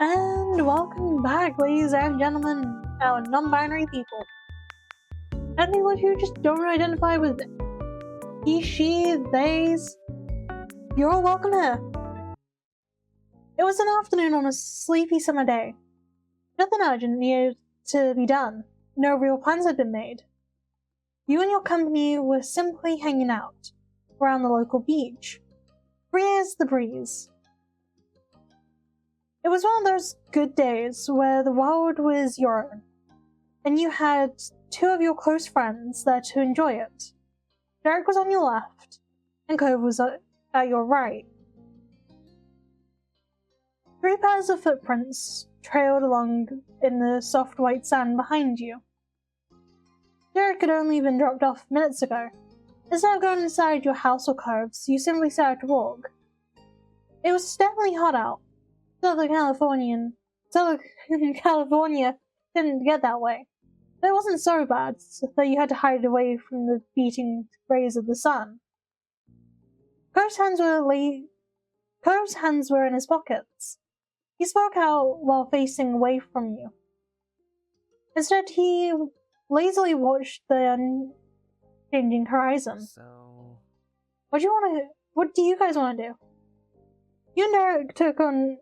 And welcome back, ladies and gentlemen, our non-binary people. And people who just don't identify with he, she, theys, you're all welcome here. It was an afternoon on a sleepy summer day. Nothing urgent needed to be done. No real plans had been made. You and your company were simply hanging out around the local beach. Free as the breeze. It was one of those good days where the world was your own, and you had two of your close friends there to enjoy it. Derek was on your left, and Cove was at your right. 3 pairs of footprints trailed along in the soft white sand behind you. Derek had only been dropped off minutes ago. Instead of going inside your house or Cove's, you simply started to walk. It was definitely hot out. Southern California didn't get that way. But it wasn't so bad that you had to hide away from the beating rays of the sun. Cove's hands were in his pockets. He spoke out while facing away from you. Instead, he lazily watched the unchanging horizon. What do you guys want to do? You and Derek took on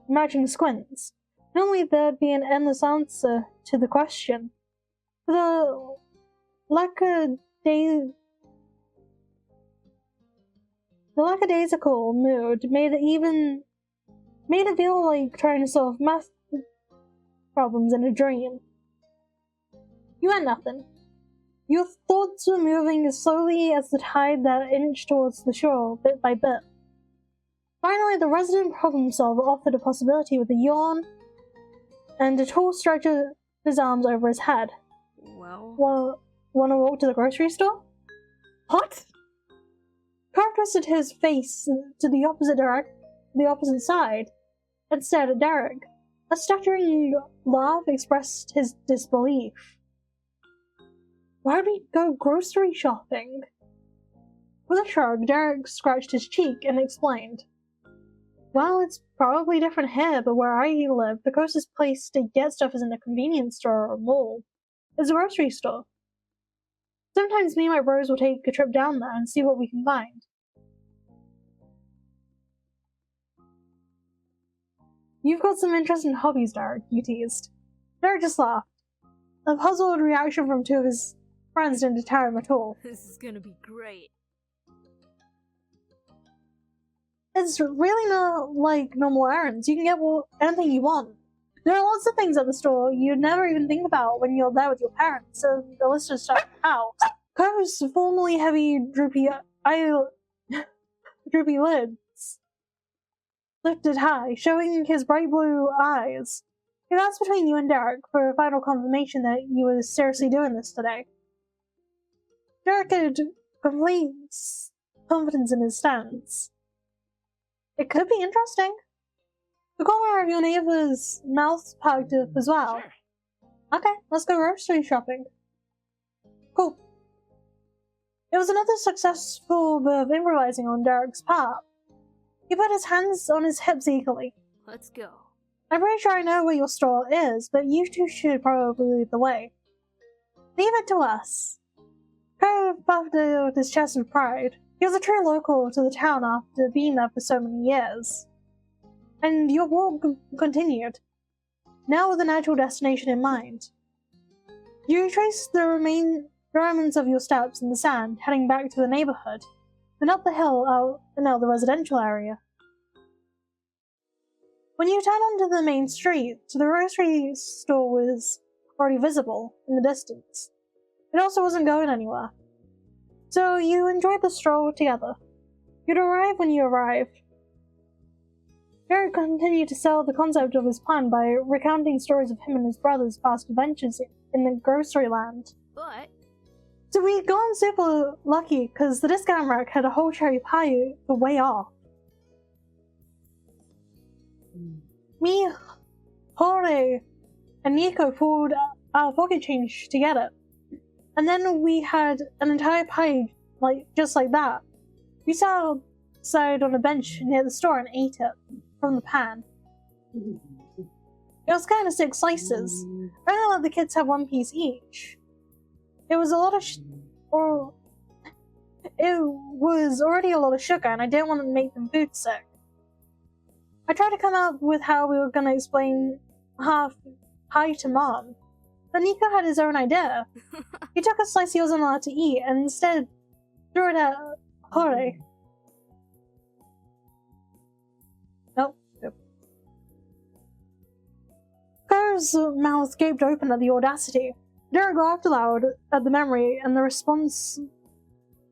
matching squints. Normally there'd be an endless answer to the question. The lackadaisical mood made it feel like trying to solve math problems in a dream. You had nothing. Your thoughts were moving as slowly as the tide that inched towards the shore, bit by bit. Finally, the resident problem solver offered a possibility with a yawn and a tall stretch of his arms over his head. Well, wanna walk to the grocery store? What? Carl twisted his face to the opposite side, and stared at Derek. A stuttering laugh expressed his disbelief. Why would we go grocery shopping? With a shrug, Derek scratched his cheek and explained. Well, it's probably different here, but where I live, the closest place to get stuff isn't a convenience store or a mall. It's a grocery store. Sometimes me and my bros will take a trip down there and see what we can find. You've got some interesting hobbies, Derek, you teased. Derek just laughed. A puzzled reaction from two of his friends didn't deter him at all. This is gonna be great. It's really not like normal errands. You can get anything you want. There are lots of things at the store you'd never even think about when you're there with your parents, so the list just starts out. Cove's formerly heavy, droopy lids lifted high, showing his bright blue eyes. He glanced between you and Derek for a final confirmation that you were seriously doing this today. Derek had complete confidence in his stance. It could be interesting. The corner of your neighbor's mouth perked up as well. Sure. Okay, let's go grocery shopping. Cool. It was another successful bit of improvising on Derek's part. He put his hands on his hips eagerly. Let's go. I'm pretty sure I know where your store is, but you two should probably lead the way. Leave it to us. Cove puffed out his chest with pride. He was a true local to the town after being there for so many years. And your walk continued, now with an actual destination in mind. You retraced the remnants of your steps in the sand, heading back to the neighborhood, then up the hill out the residential area. When you turned onto the main street, the grocery store was already visible in the distance. It also wasn't going anywhere. So you enjoyed the stroll together. You'd arrive when you arrived. Derek continued to sell the concept of his plan by recounting stories of him and his brother's past adventures in the grocery land. But So we'd gone super lucky because the discount rack had a whole cherry pie for way off. Me, Jorge, and Nico pulled our pocket change to get it. And then we had an entire pie, just like that. We sat outside on a bench near the store and ate it from the pan. It was kind of 6 slices. I only let the kids have 1 piece each. It was a lot of it was already a lot of sugar, and I didn't want to make them food sick. I tried to come up with how we were going to explain half pie to Mom, but Nico had his own idea. He took a slice he wasn't allowed to eat and instead threw it at Jorge. Nope. Cove's mouth gaped open at the audacity. Derek laughed aloud at the memory and the response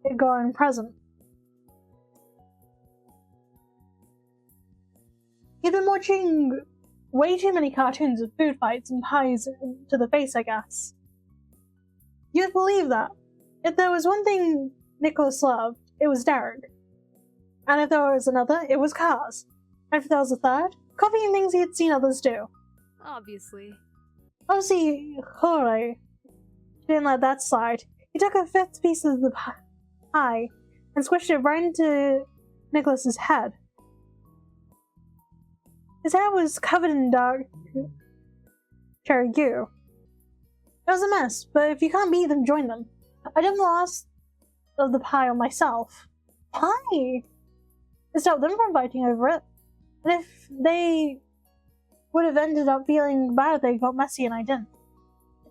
it got in present. He'd been watching way too many cartoons with food fights and pies to the face, I guess. You'd believe that. If there was one thing Nicholas loved, it was Derek. And if there was another, it was cars. And if there was a third, coffee and things he had seen others do. Obviously, Jorge didn't let that slide. He took a 5th piece of the pie and squished it right into Nicholas's head. His hair was covered in dark cherry goo. It was a mess, but if you can't beat them, join them. I did the last of the pie on myself. Pie! It stopped them from fighting over it. And if they would have ended up feeling bad if they got messy and I didn't.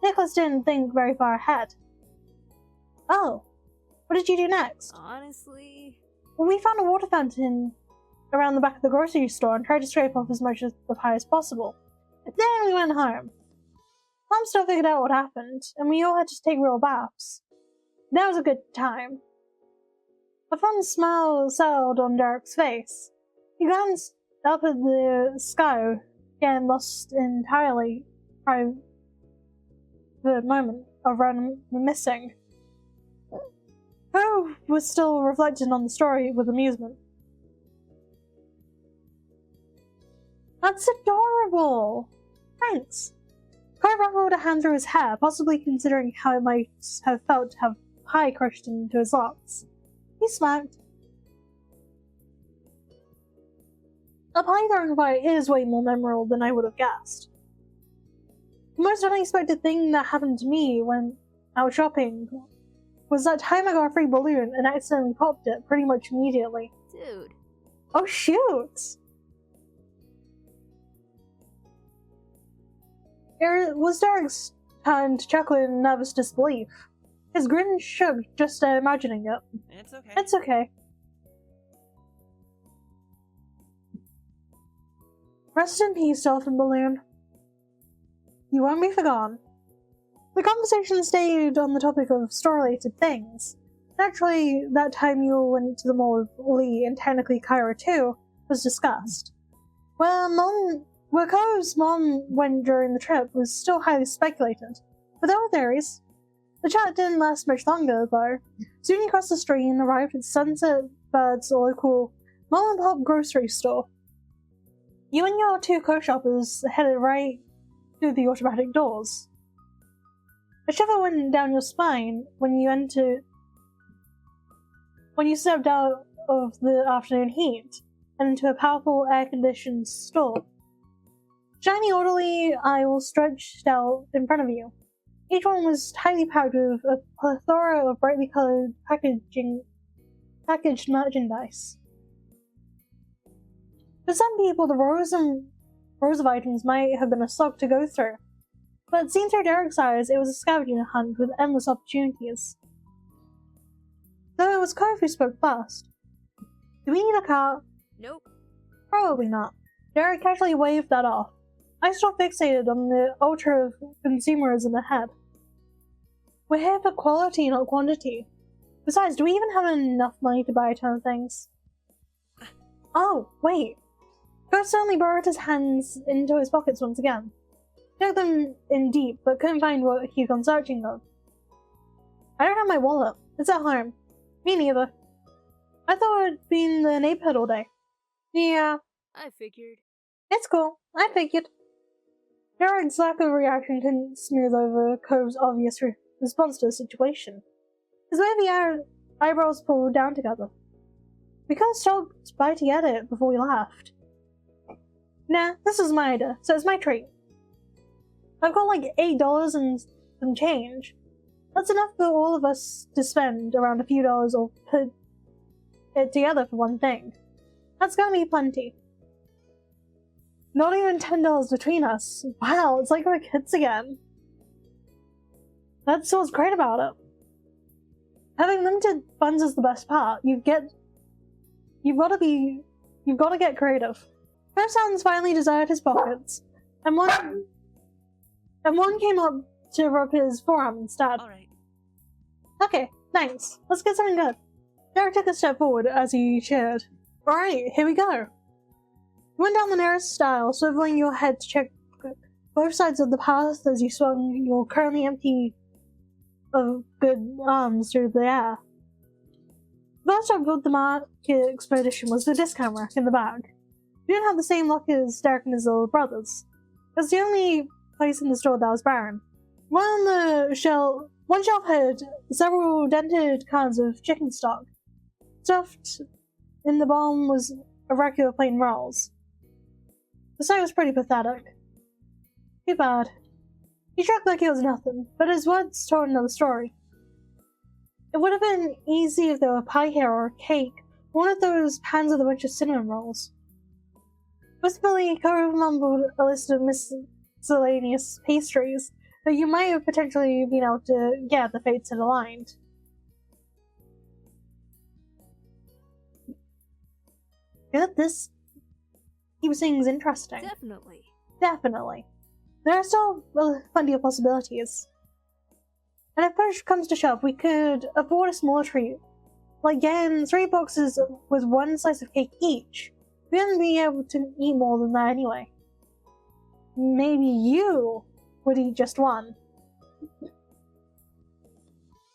Nicholas didn't think very far ahead. Oh, what did you do next? honestly... Well, we found a water fountain around the back of the grocery store and tried to scrape off as much of the pie as possible. Then we went home. Mom still figured out what happened, and we all had to take real baths. That was a good time. A fun smile settled on Derek's face. He glanced up at the sky, getting lost entirely by the moment of reminiscing. Cove was still reflecting on the story with amusement. That's adorable! Thanks. Cove ruffled a hand through his hair, possibly considering how it might have felt to have pie crushed into his locks. He smirked. A pie throwing fight is way more memorable than I would have guessed. The most unexpected thing that happened to me when out shopping was that time I got a free balloon and accidentally popped it pretty much immediately. Dude. Oh shoot! It was Derek's turn to chuckle in nervous disbelief. His grin shook just imagining it. It's okay. It's okay. Rest in peace, Dolphin Balloon. You won't be forgotten. The conversation stayed on the topic of store-related things. Naturally, that time you went to the mall with Lee and technically Kyra too was discussed. Where Cove's mom went during the trip was still highly speculated, but there were theories. The chat didn't last much longer, though. Soon he crossed the street and arrived at Sunset Bird's local mom-and-pop grocery store. You and your 2 co-shoppers headed right through the automatic doors. A shiver went down your spine when you stepped out of the afternoon heat and into a powerful air-conditioned store. Shiny, orderly aisles stretched out in front of you. Each one was tightly packed with a plethora of brightly colored packaged merchandise. For some people, the rows of items might have been a slog to go through, but seen through Derek's eyes, it was a scavenging hunt with endless opportunities. Though it was Cove who spoke first. Do we need a car? Nope. Probably not. Derek casually waved that off. I still fixated on the ultra of consumerism ahead. We're here for quality, not quantity. Besides, do we even have enough money to buy a ton of things? Oh, wait. Cove suddenly burrowed his hands into his pockets once again. He dug them in deep, but couldn't find what he'd gone searching of. I don't have my wallet. It's at home. Me neither. I thought I'd been in the neighborhood all day. Yeah. I figured. It's cool. I figured. Derek's lack of reaction couldn't smooth over Cove's obvious response to the situation. His wavy eyebrows pulled down together. We could have stopped by to get it before we left. Nah, this was my idea, so it's my treat. I've got like $8 and some change. That's enough for all of us to spend around a few dollars or put it together for one thing. That's gonna be plenty. Not even $10 between us. Wow, it's like we're kids again. That's what's great about it. Having limited funds is the best part. You've got to get creative. First Sans finally deserted his pockets, and one came up to rub his forearm instead. Alright. Okay, thanks. Let's get something good. Derek took a step forward as he cheered. Alright, here we go. You went down the nearest aisle, swiveling your head to check both sides of the path as you swung your currently empty of good arms through the air. The first job of the market expedition was the discount rack in the bag. You didn't have the same luck as Derek and his little brothers. It was the only place in the store that was barren. One shelf had several dented cans of chicken stock. Stuffed in the bottom was a regular plain rolls. The sight was pretty pathetic. Too bad. He shrugged like it was nothing, but his words told another story. It would have been easy if there were pie here or a cake, or one of those pans with a bunch of cinnamon rolls. Wistfully, Cove mumbled a list of miscellaneous pastries that you might have potentially been able to get if the fates had aligned. Good, this keeps things interesting. Definitely. There are still plenty of possibilities. And if push comes to shove, we could afford a smaller treat. Like getting 3 boxes with 1 slice of cake each. We wouldn't be able to eat more than that anyway. Maybe you would eat just 1.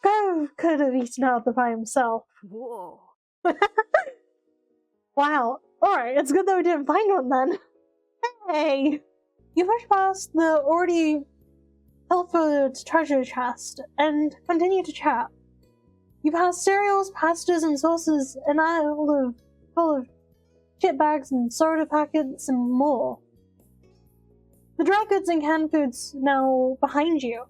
Cove could have eaten out the pie himself. Whoa. Wow. Alright, it's good that we didn't find one then. Hey! You push past the already pilfered treasure chest and continue to chat. You pass cereals, pastas, and sauces, an aisle full of chip bags and soda packets and more. The dry goods and canned foods now behind you.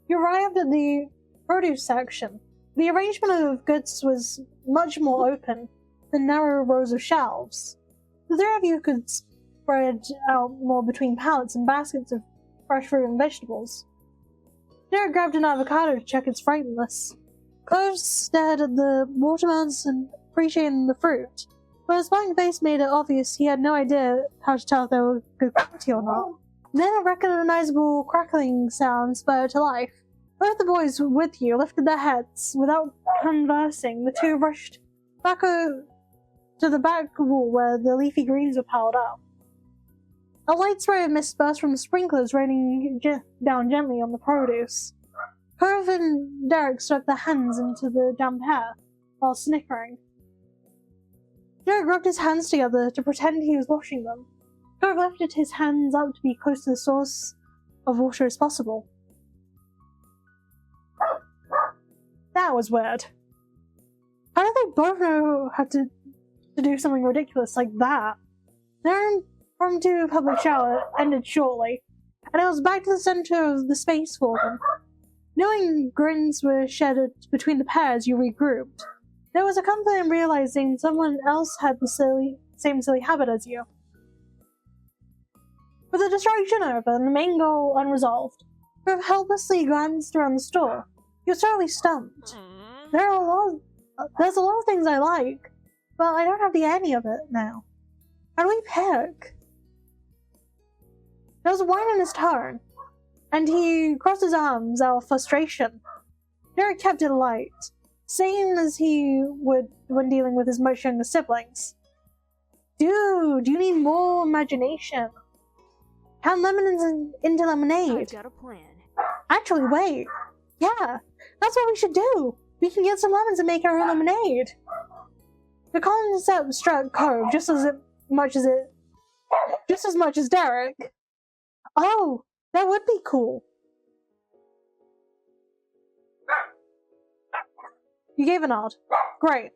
You arrived at the produce section. The arrangement of goods was much more open than narrow rows of shelves. The 3 of you could spread out more between pallets and baskets of fresh fruit and vegetables. Derek grabbed an avocado to check its fragrance. Cove stared at the watermelons and appreciating the fruit, but his blank face made it obvious he had no idea how to tell if they were good quality or not. Then a recognizable crackling sound spurred to life. Both the boys with you lifted their heads. Without conversing, the 2 rushed back to the back wall where the leafy greens were piled up. A light spray of mist burst from the sprinklers raining down gently on the produce. Cove and Derek stuck their hands into the damp hair, while snickering. Derek rubbed his hands together to pretend he was washing them. Cove lifted his hands up to be close to the source of water as possible. That was weird. How did they both know how to do something ridiculous like that? Their impromptu public shower ended shortly, and it was back to the center of the space for them. Knowing grins were shed between the pairs, you regrouped. There was a comfort in realizing someone else had the same silly habit as you. With the distraction over and the main goal unresolved, Cove helplessly glanced around the store. You're totally stumped. There's a lot of things I like, but I don't have any of it now. How do we pick? There was a whine in his tone, and he crossed his arms out of frustration. Derek kept it light, same as he would when dealing with his much younger siblings. Dude, you need more imagination. Turn lemons into lemonade. I've got a plan. Actually, wait. Yeah, that's what we should do. We can get some lemons and make our own lemonade. The concept struck Cove just as much as Derek. Oh, that would be cool. You gave a nod. Great.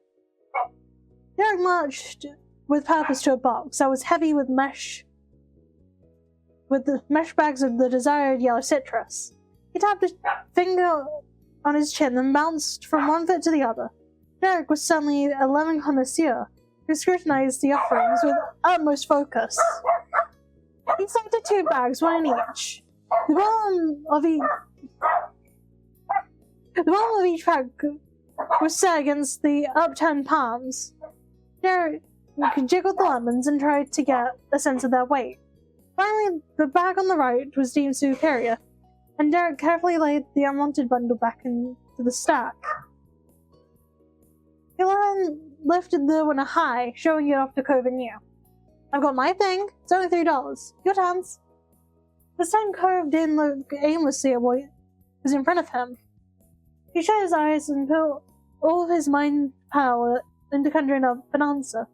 Derek marched with purpose to a box that was heavy with with the mesh bags of the desired yellow citrus. He tapped his finger on his chin and bounced from one foot to the other. Derek was suddenly a lemon connoisseur who scrutinized the offerings with utmost focus. He selected 2 bags, one in each. The bottom of each bag was set against the upturned palms. Derek jiggled the lemons and tried to get a sense of their weight. Finally, the bag on the right was deemed superior, and Derek carefully laid the unwanted bundle back into the stack. He then lifted the winner high, showing it off to Cove and you. I've got my thing. It's only $3. Your turns. This time Cove didn't look aimlessly at what was in front of him. He shut his eyes and put all of his mind power into conjuring up an answer.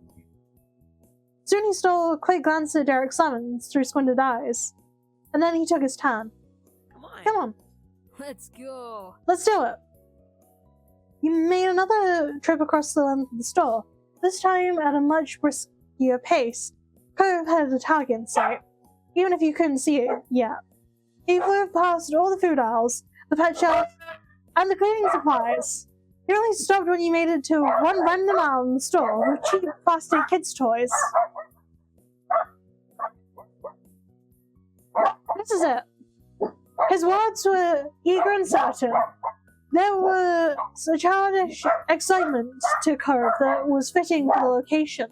Soon he stole a quick glance at Derek's lemons through squinted eyes, and then he took his turn. Come on. Let's go. Let's do it. You made another trip across the length of the store, this time at a much brisker pace. Cove had a target in sight, even if you couldn't see it yet. He flew past all the food aisles, the pet shelf, and the cleaning supplies. He only stopped when you made it to one random aisle in the store with cheap plastic kids' toys. This is it. His words were eager and certain. There was a childish excitement to Cove that was fitting for the location.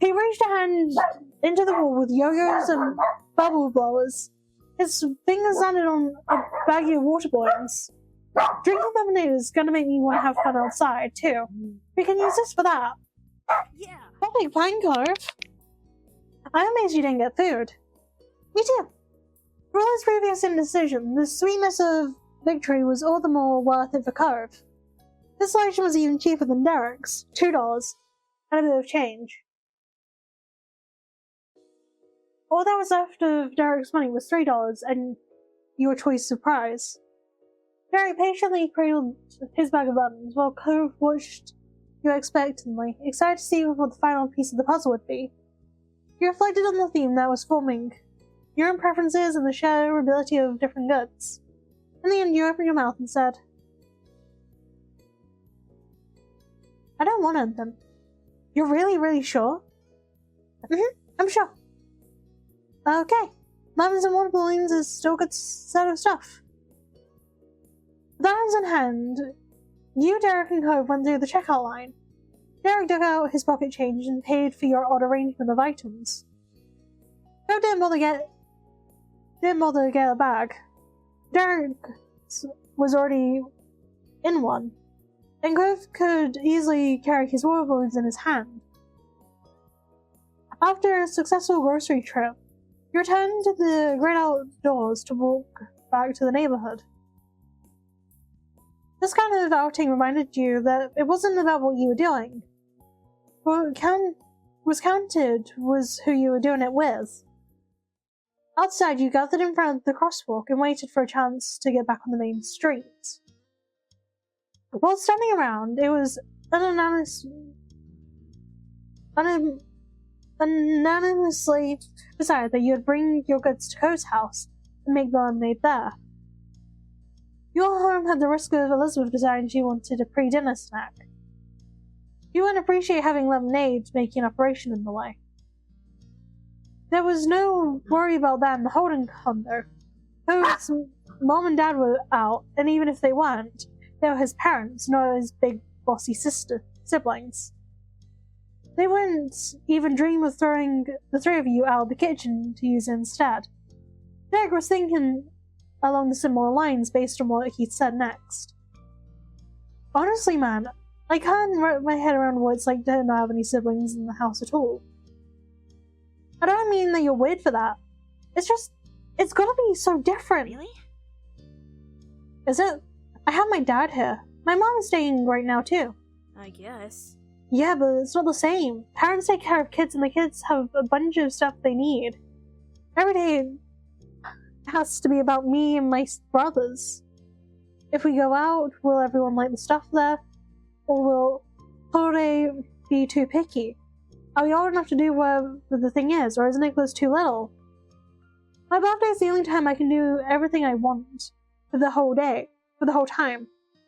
He reached a hand into the wall with yo-yos and bubble blowers. His fingers landed on a baggie of water balloons. Drinking lemonade is gonna make me want to have fun outside, too. We can use this for that. Yeah. Perfect plan, Cove. I'm amazed you didn't get food. Me too. For all his previous indecision, the sweetness of victory was all the more worth it for Cove. This selection was even cheaper than Derek's, $2, and a bit of change. All that was left of Derek's money was $3 and your choice of prize. Derek patiently cradled his bag of lemons while Cove watched you expectantly, excited to see what the final piece of the puzzle would be. You reflected on the theme that was forming, your own preferences and the shareability of different goods. In the end, you opened your mouth and said, I don't want anything. You're really sure? I'm sure. Okay. Lemons and water balloons is still a good set of stuff. With items in hand, you, Derek, and Cove went through the checkout line. Derek dug out his pocket change and paid for your odd arrangement of items. Cove didn't bother to get a bag. Derek was already in one, and Cove could easily carry his water balloons in his hand. After a successful grocery trip, you returned to the great outdoors to walk back to the neighborhood. This kind of outing reminded you that it wasn't about what you were doing. What counted was who you were doing it with. Outside, you gathered in front of the crosswalk and waited for a chance to get back on the main street. While standing around, it was unanimously decided that you would bring your goods to Cove's house and make the lemonade there. Your home had the risk of Elizabeth deciding she wanted a pre-dinner snack. You wouldn't appreciate having lemonade making an operation in the way. There was no worry about that in the holding condo. Cove's mom and dad were out, and even if they weren't, they were his parents, not his big bossy siblings. They wouldn't even dream of throwing the 3 of you out of the kitchen to use it instead. Derek was thinking along the similar lines based on what he'd said next. Honestly, man, I can't wrap my head around what it's like to not have any siblings in the house at all. I don't mean that you're weird for that. It's gotta be so different. Really? Is it? I have my dad here. My mom is staying right now too. I guess. Yeah, but it's not the same. Parents take care of kids and the kids have a bunch of stuff they need. Every day has to be about me and my brothers. If we go out, will everyone like the stuff there? Or will holiday be too picky? Are we old enough to do whatever the thing is, or is Nicholas too little? My birthday is the only time I can do everything I want for the whole day, for the whole time.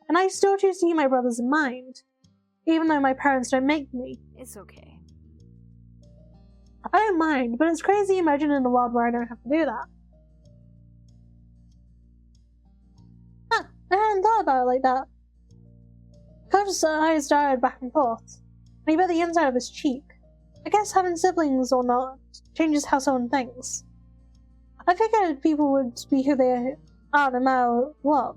And I still choose to keep my brothers in mind, even though my parents don't make me. It's okay. I don't mind, but it's crazy imagining a world where I don't have to do that. Huh, I hadn't thought about it like that. Cove's eyes darted back and forth, and he bit the inside of his cheek. I guess having siblings or not changes how someone thinks. I figured people would be who they are no matter what,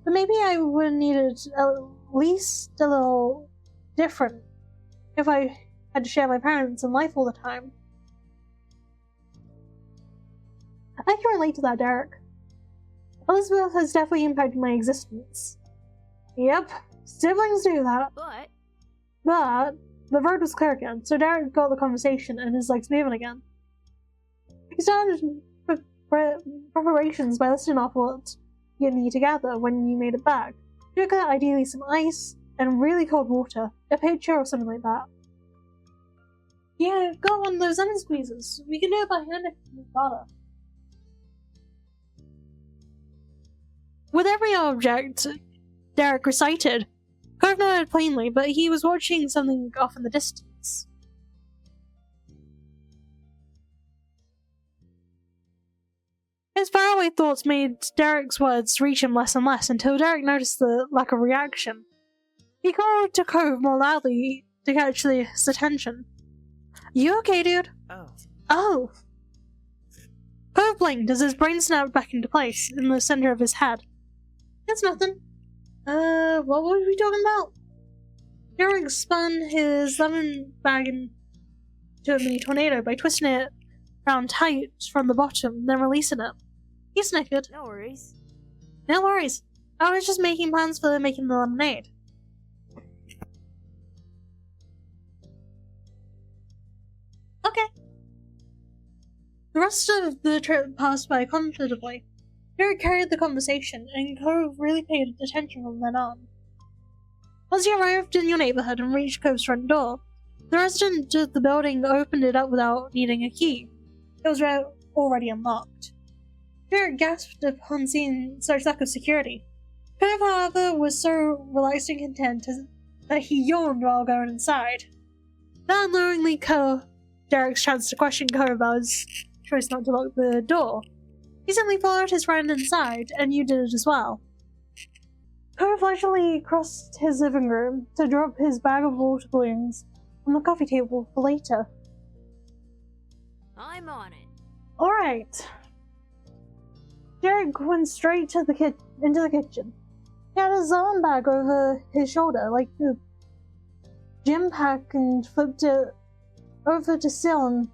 but maybe I would need it at least a little different if I had to share my parents and life all the time. I can relate to that, Derek. Elizabeth has definitely impacted my existence. Yep, siblings do that. But the road was clear again, so Derek got the conversation and his legs moving again. He started preparations by listing off what you need to gather when you made it back. Sugar, ideally some ice, and really cold water, a pitcher or something like that. Yeah, got one of those lemon squeezes. We can do it by hand if you've got it. With every object Derek recited, Cove nodded plainly, but he was watching something off in the distance. His faraway thoughts made Derek's words reach him less and less until Derek noticed the lack of reaction. He called to Cove more loudly to catch his attention. You okay, dude? Oh. Cove blinked as his brain snapped back into place in the center of his head. It's nothing. What were we talking about? Derek spun his lemon bag into a mini tornado by twisting it around tight from the bottom, then releasing it. He snickered. No worries. No worries. I was just making plans for making the lemonade. Okay. The rest of the trip passed by comfortably. Derek carried the conversation, and Cove really paid attention from then on. Once you arrived in your neighborhood and reached Cove's front door, the resident of the building opened it up without needing a key. It was already unlocked. Derek gasped upon seeing such lack of security. Cove, however, was so relaxed and content that he yawned while going inside. That unknowingly cut Derek's chance to question Cove about his choice not to lock the door. He simply followed his friend inside, and you did it as well. Cove leisurely crossed his living room to drop his bag of water balloons on the coffee table for later. I'm on it. Alright. Derek went straight to into the kitchen. He had his arm bag over his shoulder, like a gym pack, and flipped it over to sit on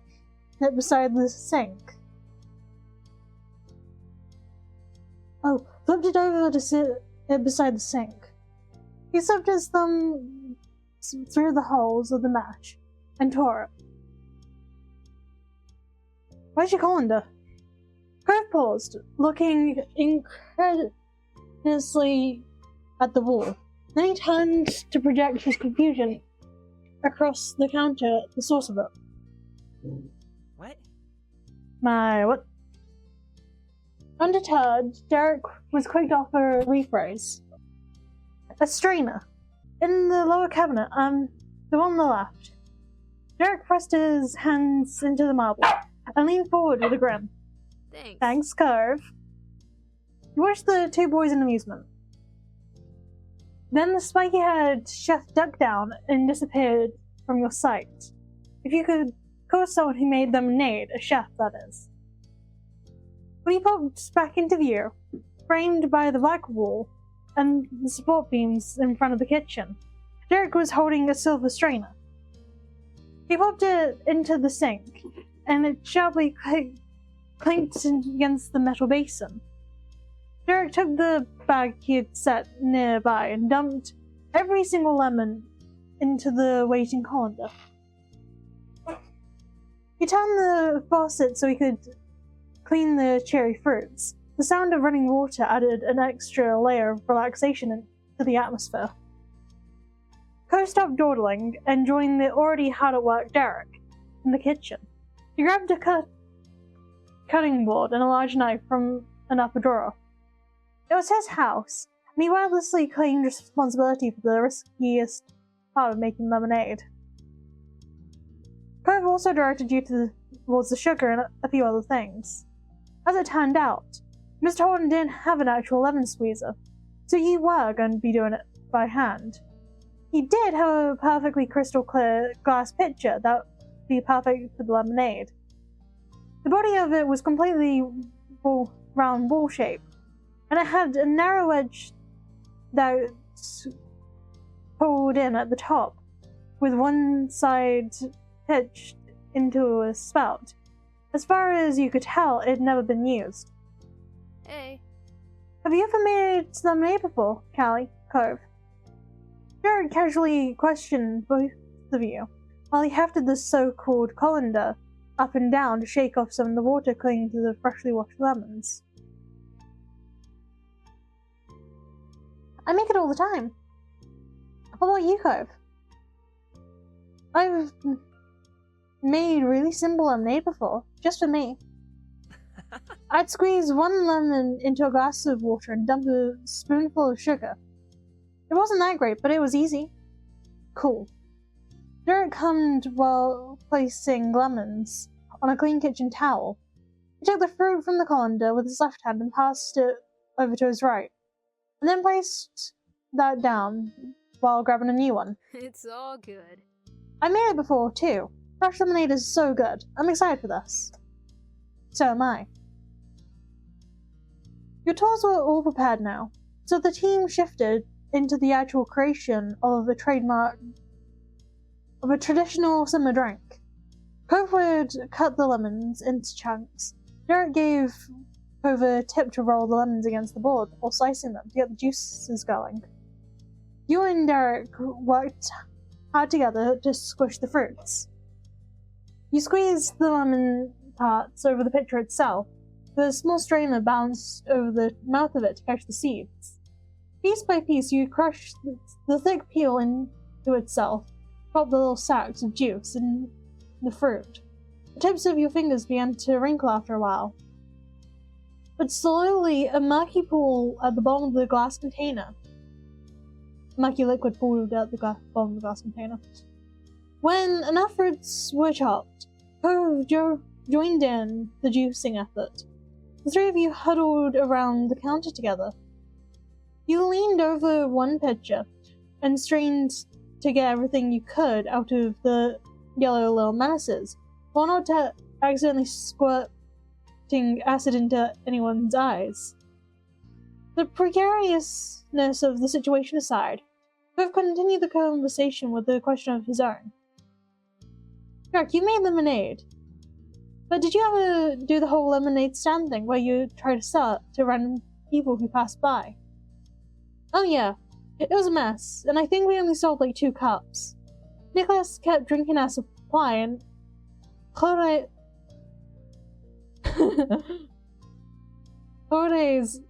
it beside the sink. Flipped it over to sit it beside the sink. He slipped his thumb through the holes of the match and tore it. Where's your colander? Cove paused, looking incredulously at the wall. Then he turned to project his confusion across the counter at the source of it. What? What? Undeterred, Derek was quick to offer a rephrase. A strainer. In the lower cabinet, the one on the left. Derek pressed his hands into the marble and leaned forward with a grin. Thanks, Cove. He watched the two boys in amusement. Then the spiky-haired chef ducked down and disappeared from your sight. If you could call someone who made lemonade a chef, that is. When he popped back into view, framed by the black wall and the support beams in front of the kitchen, Derek was holding a silver strainer. He popped it into the sink, and it sharply clinked against the metal basin. Derek took the bag he had set nearby and dumped every single lemon into the waiting colander. He turned the faucet so he could clean the cherry fruits. The sound of running water added an extra layer of relaxation to the atmosphere. Cove stopped dawdling and joined the already hard at work Derek in the kitchen. He grabbed a cutting board and a large knife from an upper drawer. It was his house, and he wordlessly claimed responsibility for the riskiest part of making lemonade. Cove also directed you towards the sugar and a few other things. As it turned out, Mr. Horton didn't have an actual lemon squeezer, so you were going to be doing it by hand. He did have a perfectly crystal clear glass pitcher that would be perfect for the lemonade. The body of it was completely round ball shape, and it had a narrow edge that pulled in at the top, with one side pitched into a spout. As far as you could tell, it had never been used. Hey. Have you ever made lemonade before, Callie? Cove. Jared casually questioned both of you, while he hefted the so-called colander up and down to shake off some of the water clinging to the freshly washed lemons. I make it all the time. What about you, Cove? I've made really simple lemonade before, just for me. I'd squeeze one lemon into a glass of water and dump a spoonful of sugar. It wasn't that great, but it was easy. Cool. Derek hummed while placing lemons on a clean kitchen towel. He took the fruit from the colander with his left hand and passed it over to his right, and then placed that down while grabbing a new one. It's all good. I made it before, too. Fresh lemonade is so good. I'm excited for this. So am I. Your tours were all prepared now, so the team shifted into the actual creation of a traditional summer drink. Cove would cut the lemons into chunks. Derek gave Cove a tip to roll the lemons against the board or slicing them to get the juices going. You and Derek worked hard together to squish the fruits. You squeezed the lemon parts over the pitcher itself, with a small strainer bounced over the mouth of it to catch the seeds. Piece by piece, you crushed the thick peel into itself, popped the little sacks of juice in the fruit. The tips of your fingers began to wrinkle after a while. But slowly, a murky pool at the bottom of the glass container. Murky liquid pooled at the bottom of the glass container. When enough fruits were chopped, Cove joined in the juicing effort. The three of you huddled around the counter together. You leaned over one pitcher and strained to get everything you could out of the yellow little menaces, while not accidentally squirting acid into anyone's eyes. The precariousness of the situation aside, Cove continued the conversation with a question of his own. Derek, you made lemonade. But did you ever do the whole lemonade stand thing where you try to sell it to random people who pass by? Oh yeah, it was a mess, and I think we only sold like 2 cups. Nicholas kept drinking our supply, and Jorge's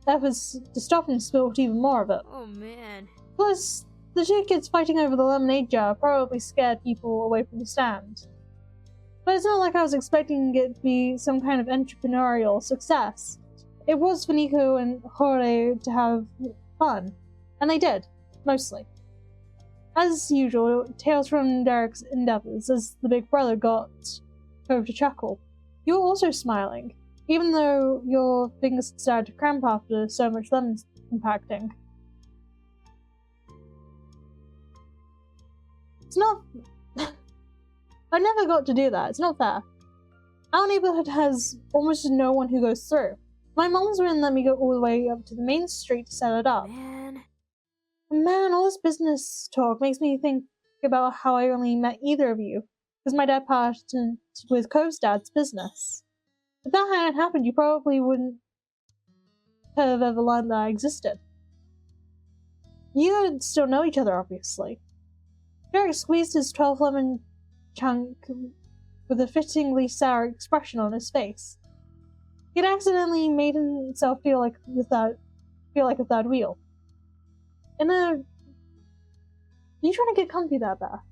efforts to stop him spilled even more of it. Oh man. Plus, the 2 kids fighting over the lemonade jar probably scared people away from the stand. But it's not like I was expecting it to be some kind of entrepreneurial success. It was for Nico and Jorge to have fun, and they did, mostly. As usual, tales from Derek's endeavors as the big brother got Cove to chuckle. You were also smiling, even though your fingers started to cramp after so much lemon compacting. It's not... I never got to do that. It's not fair. Our neighborhood has almost no one who goes through. My mom's wouldn't let me go all the way up to the main street to set it up. Man, all this business talk makes me think about how I only met either of you, because my dad partnered with Cove's dad's business. If that hadn't happened, you probably wouldn't have ever learned that I existed. You'd still know each other, obviously. Derek squeezed his 12 lemon chunk with a fittingly sour expression on his face. He'd accidentally made himself feel like a third wheel. Are you trying to get comfy there, Beth?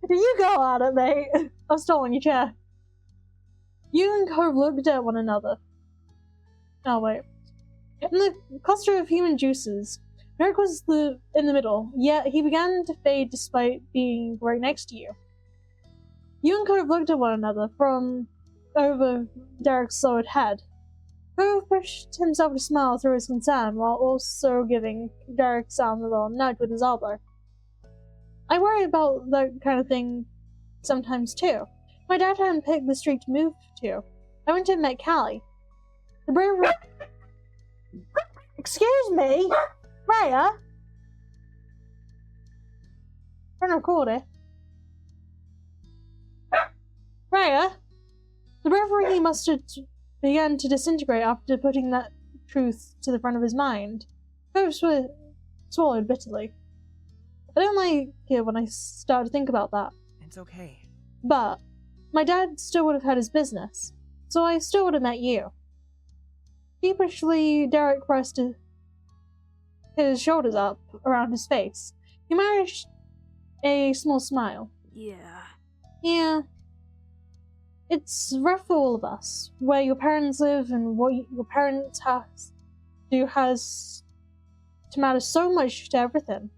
You go at it, mate. I'm stalling your chair. You and Cove looked at one another. Oh, wait. In the cluster of human juices, Derek was in the middle, yet he began to fade despite being right next to you. You and Cove looked at one another from over Derek's solid head. Cove pushed himself to smile through his concern while also giving Derek's arm a little nudge with his elbow. I worry about that kind of thing sometimes too. My dad hadn't picked the street to move to. I went and met Callie. The bravery. Excuse me, Raya. Trying to record it. Raya. The bravery he mustered began to disintegrate after putting that truth to the front of his mind. Cove swallowed bitterly. I don't like it when I start to think about that. It's okay. But my dad still would have had his business, so I still would have met you. Sheepishly, Derek pressed his shoulders up around his face. He managed a small smile. Yeah. It's rough for all of us, where your parents live and what your parents has to matter so much to everything.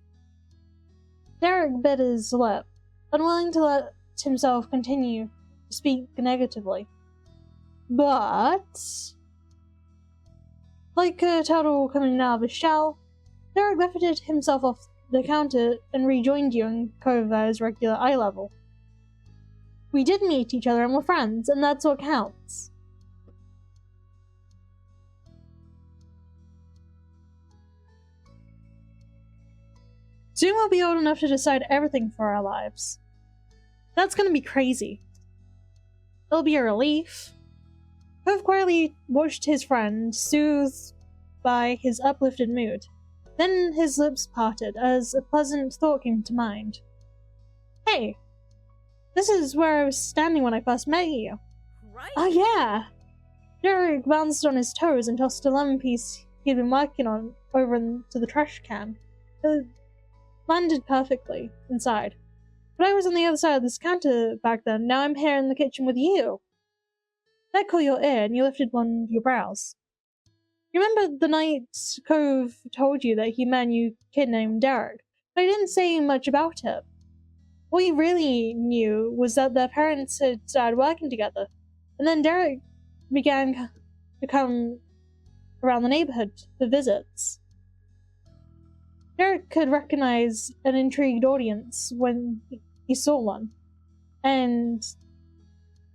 Derek bit his lip, unwilling to let himself continue to speak negatively. But, like a turtle coming out of a shell, Derek lifted himself off the counter and rejoined you and Cove at his regular eye level. We did meet each other and we're friends, and that's what counts. Soon we'll be old enough to decide everything for our lives. That's gonna be crazy. It'll be a relief. Cove quietly watched his friend, soothed by his uplifted mood. Then his lips parted as a pleasant thought came to mind. Hey, this is where I was standing when I first met you. Right? Oh yeah! Derek bounced on his toes and tossed a lemon piece he'd been working on over into the trash can. It landed perfectly inside. But I was on the other side of this counter back then. Now I'm here in the kitchen with you. That caught your ear and you lifted one of your brows. You remember the night Cove told you that he met a new kid named Derek, but he didn't say much about it. All you really knew was that their parents had started working together, and then Derek began to come around the neighborhood for visits. Derek could recognize an intrigued audience when he saw one, and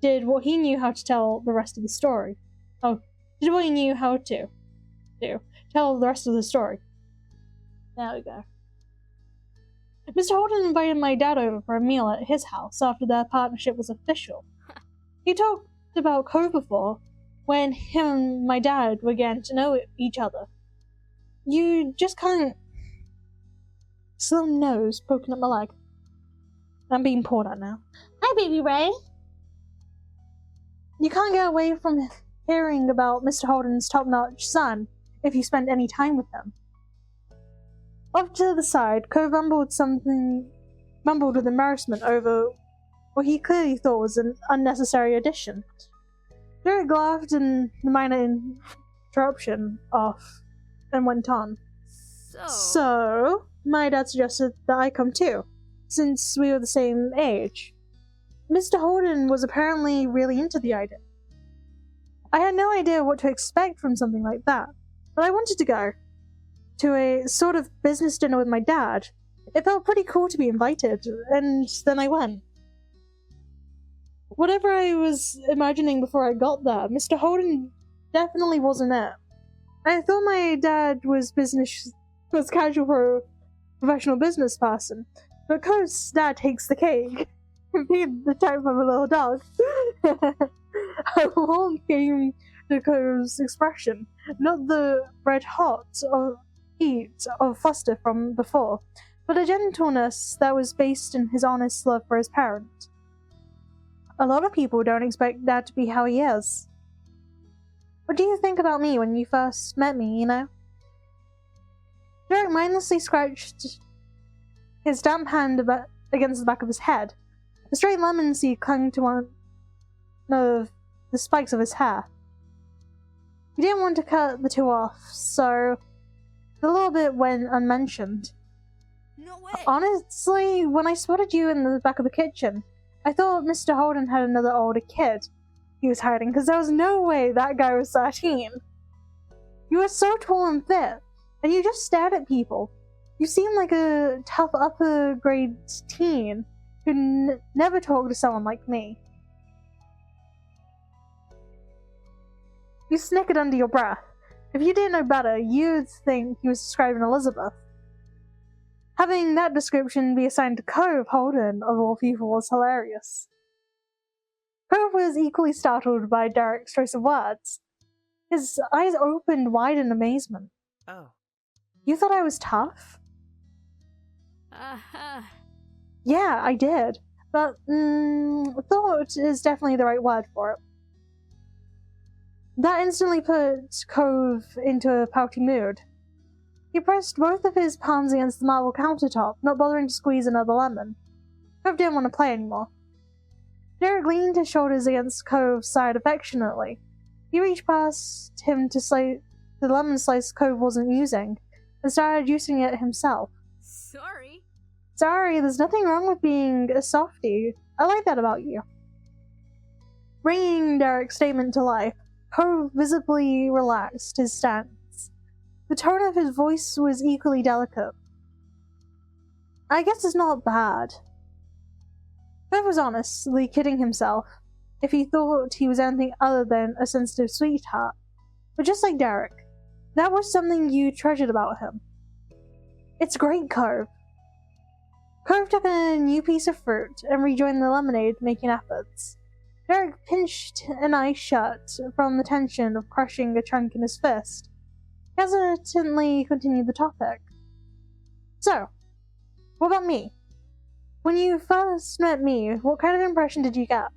did what he knew how to tell the rest of the story. Did what he knew how to do. Tell the rest of the story. There we go. Mr. Holden invited my dad over for a meal at his house after their partnership was official. He talked about Cove before, when him and my dad were getting to know each other. You just can't... Slow nose poking up my leg. I'm being poured at now. Hi, baby Ray. You can't get away from hearing about Mr. Holden's top-notch son if you spend any time with him. Off to the side, Cove mumbled with embarrassment over what he clearly thought was an unnecessary addition. Derek laughed and the minor interruption off and went on. So, my dad suggested that I come too, since we were the same age. Mr. Holden was apparently really into the idea. I had no idea what to expect from something like that, but I wanted to go. To a sort of business dinner with my dad. It felt pretty cool to be invited, and then I went. Whatever I was imagining before I got there, Mr. Holden definitely wasn't it. I thought my dad was casual for a professional business person, but Cove's dad takes the cake. Being the type of a little dog. A warmth came to Cove's expression, not the red hot or heat of Foster from before, but a gentleness that was based in his honest love for his parent. A lot of people don't expect Dad to be how he is. What do you think about me when you first met me, you know? Derek mindlessly scratched his damp hand against the back of his head. A stray lemon seed clung to one of the spikes of his hair. He didn't want to cut the two off, so the little bit went unmentioned. No way! Honestly, when I spotted you in the back of the kitchen, I thought Mr. Holden had another older kid he was hiding, because there was no way that guy was 13. You were so tall and fit, and you just stared at people. You seemed like a tough upper grade teen who never talked to someone like me. You snickered under your breath. If you didn't know better, you'd think he was describing Elizabeth. Having that description be assigned to Cove Holden, of all people, was hilarious. Cove was equally startled by Derek's choice of words. His eyes opened wide in amazement. Oh. You thought I was tough? Yeah, I did. But, thought is definitely the right word for it. That instantly put Cove into a pouty mood. He pressed both of his palms against the marble countertop, not bothering to squeeze another lemon. Cove didn't want to play anymore. Derek leaned his shoulders against Cove's side affectionately. He reached past him to slice the lemon slice Cove wasn't using, and started juicing it himself. Sorry, there's nothing wrong with being a softie. I like that about you. Bringing Derek's statement to life, Cove visibly relaxed his stance. The tone of his voice was equally delicate. I guess it's not bad. Cove was honestly kidding himself if he thought he was anything other than a sensitive sweetheart. But just like Derek, that was something you treasured about him. It's great, Cove. Cove took a new piece of fruit and rejoined the lemonade, making efforts. Derek pinched an ice shut from the tension of crushing a chunk in his fist. He hesitantly continued the topic. So, what about me? When you first met me, what kind of impression did you get?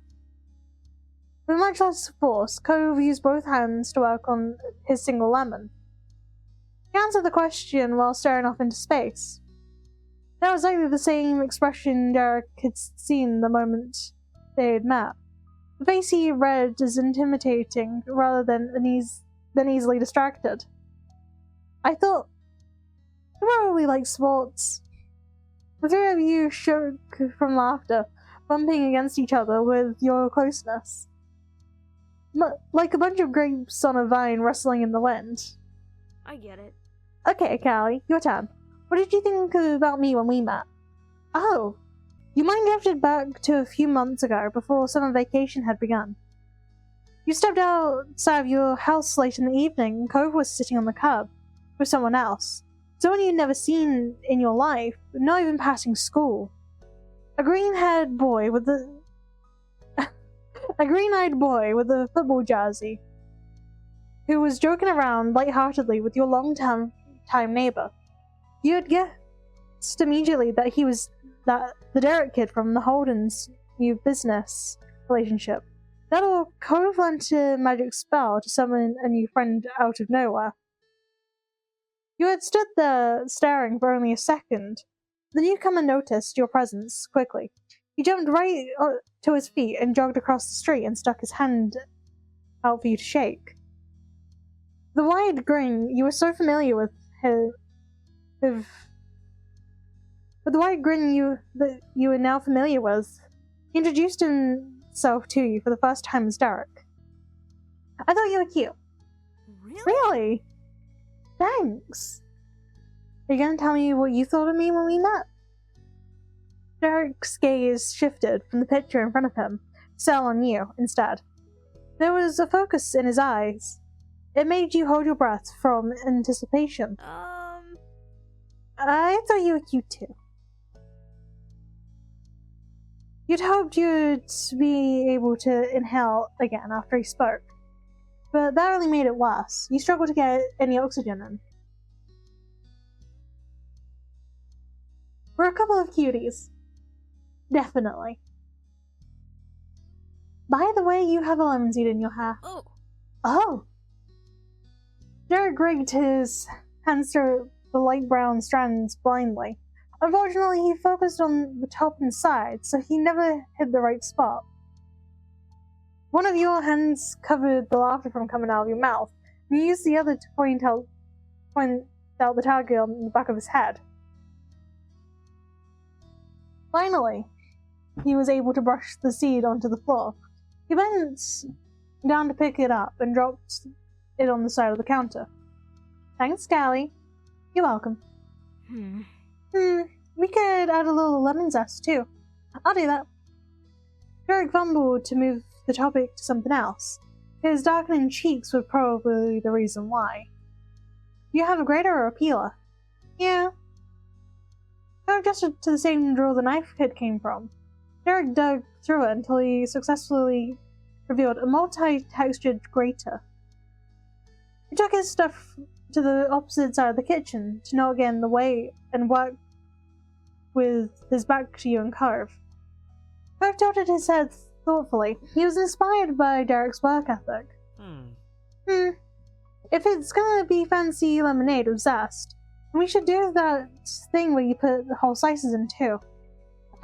With much less force, Cove used both hands to work on his single lemon. He answered the question while staring off into space. That was likely the same expression Derek had seen the moment they had met. The face he read as intimidating rather than easily distracted. I thought, you probably like sports. The three of you shook from laughter, bumping against each other with your closeness. Like a bunch of grapes on a vine rustling in the wind. I get it. Okay, Callie, your turn. What did you think about me when we met? Oh, you mind drifted back to a few months ago before summer vacation had begun. You stepped outside of your house late in the evening and Cove was sitting on the curb with someone else. Someone you'd never seen in your life, not even passing school. A green-haired boy with a green-eyed boy with a football jersey who was joking around lightheartedly with your long-time neighbor. You had guessed immediately that he was the Derek kid from the Holden's new business relationship. That or Cove learned a magic spell to summon a new friend out of nowhere. You had stood there staring for only a second. The newcomer noticed your presence quickly. He jumped right to his feet and jogged across the street and stuck his hand out for you to shake. The wide grin you were so familiar with the wide grin that you were now familiar with, he introduced himself to you for the first time as Derek. I thought you were cute. Really? Thanks. Are you gonna tell me what you thought of me when we met? Derek's gaze shifted from the picture in front of him, set on you instead. There was a focus in his eyes. It made you hold your breath from anticipation. I thought you were cute too. You'd hoped you'd be able to inhale again after he spoke, but that only made it worse. You struggled to get any oxygen in. We're a couple of cuties. Definitely. By the way, you have a lemon seed in your hair. Oh! Derek rigged his hands through the light brown strands blindly. Unfortunately, he focused on the top and side, so he never hit the right spot. One of your hands covered the laughter from coming out of your mouth, and you used the other to point out the target on the back of his head. Finally, he was able to brush the seed onto the floor. He bent down to pick it up and dropped it on the side of the counter. Thanks, Callie. You're welcome. We could add a little lemon zest, too. I'll do that. Derek fumbled to move the topic to something else. His darkening cheeks were probably the reason why. You have a grater or a peeler? Yeah. I adjusted to the same drawer the knife kit came from. Derek dug through it until he successfully revealed a multi-textured grater. He took his stuff to the opposite side of the kitchen to not get in the way and work with his back to you and Cove. Cove tilted his head thoughtfully. He was inspired by Derek's work ethic. If it's gonna be fancy lemonade with zest, we should do that thing where you put the whole slices in too.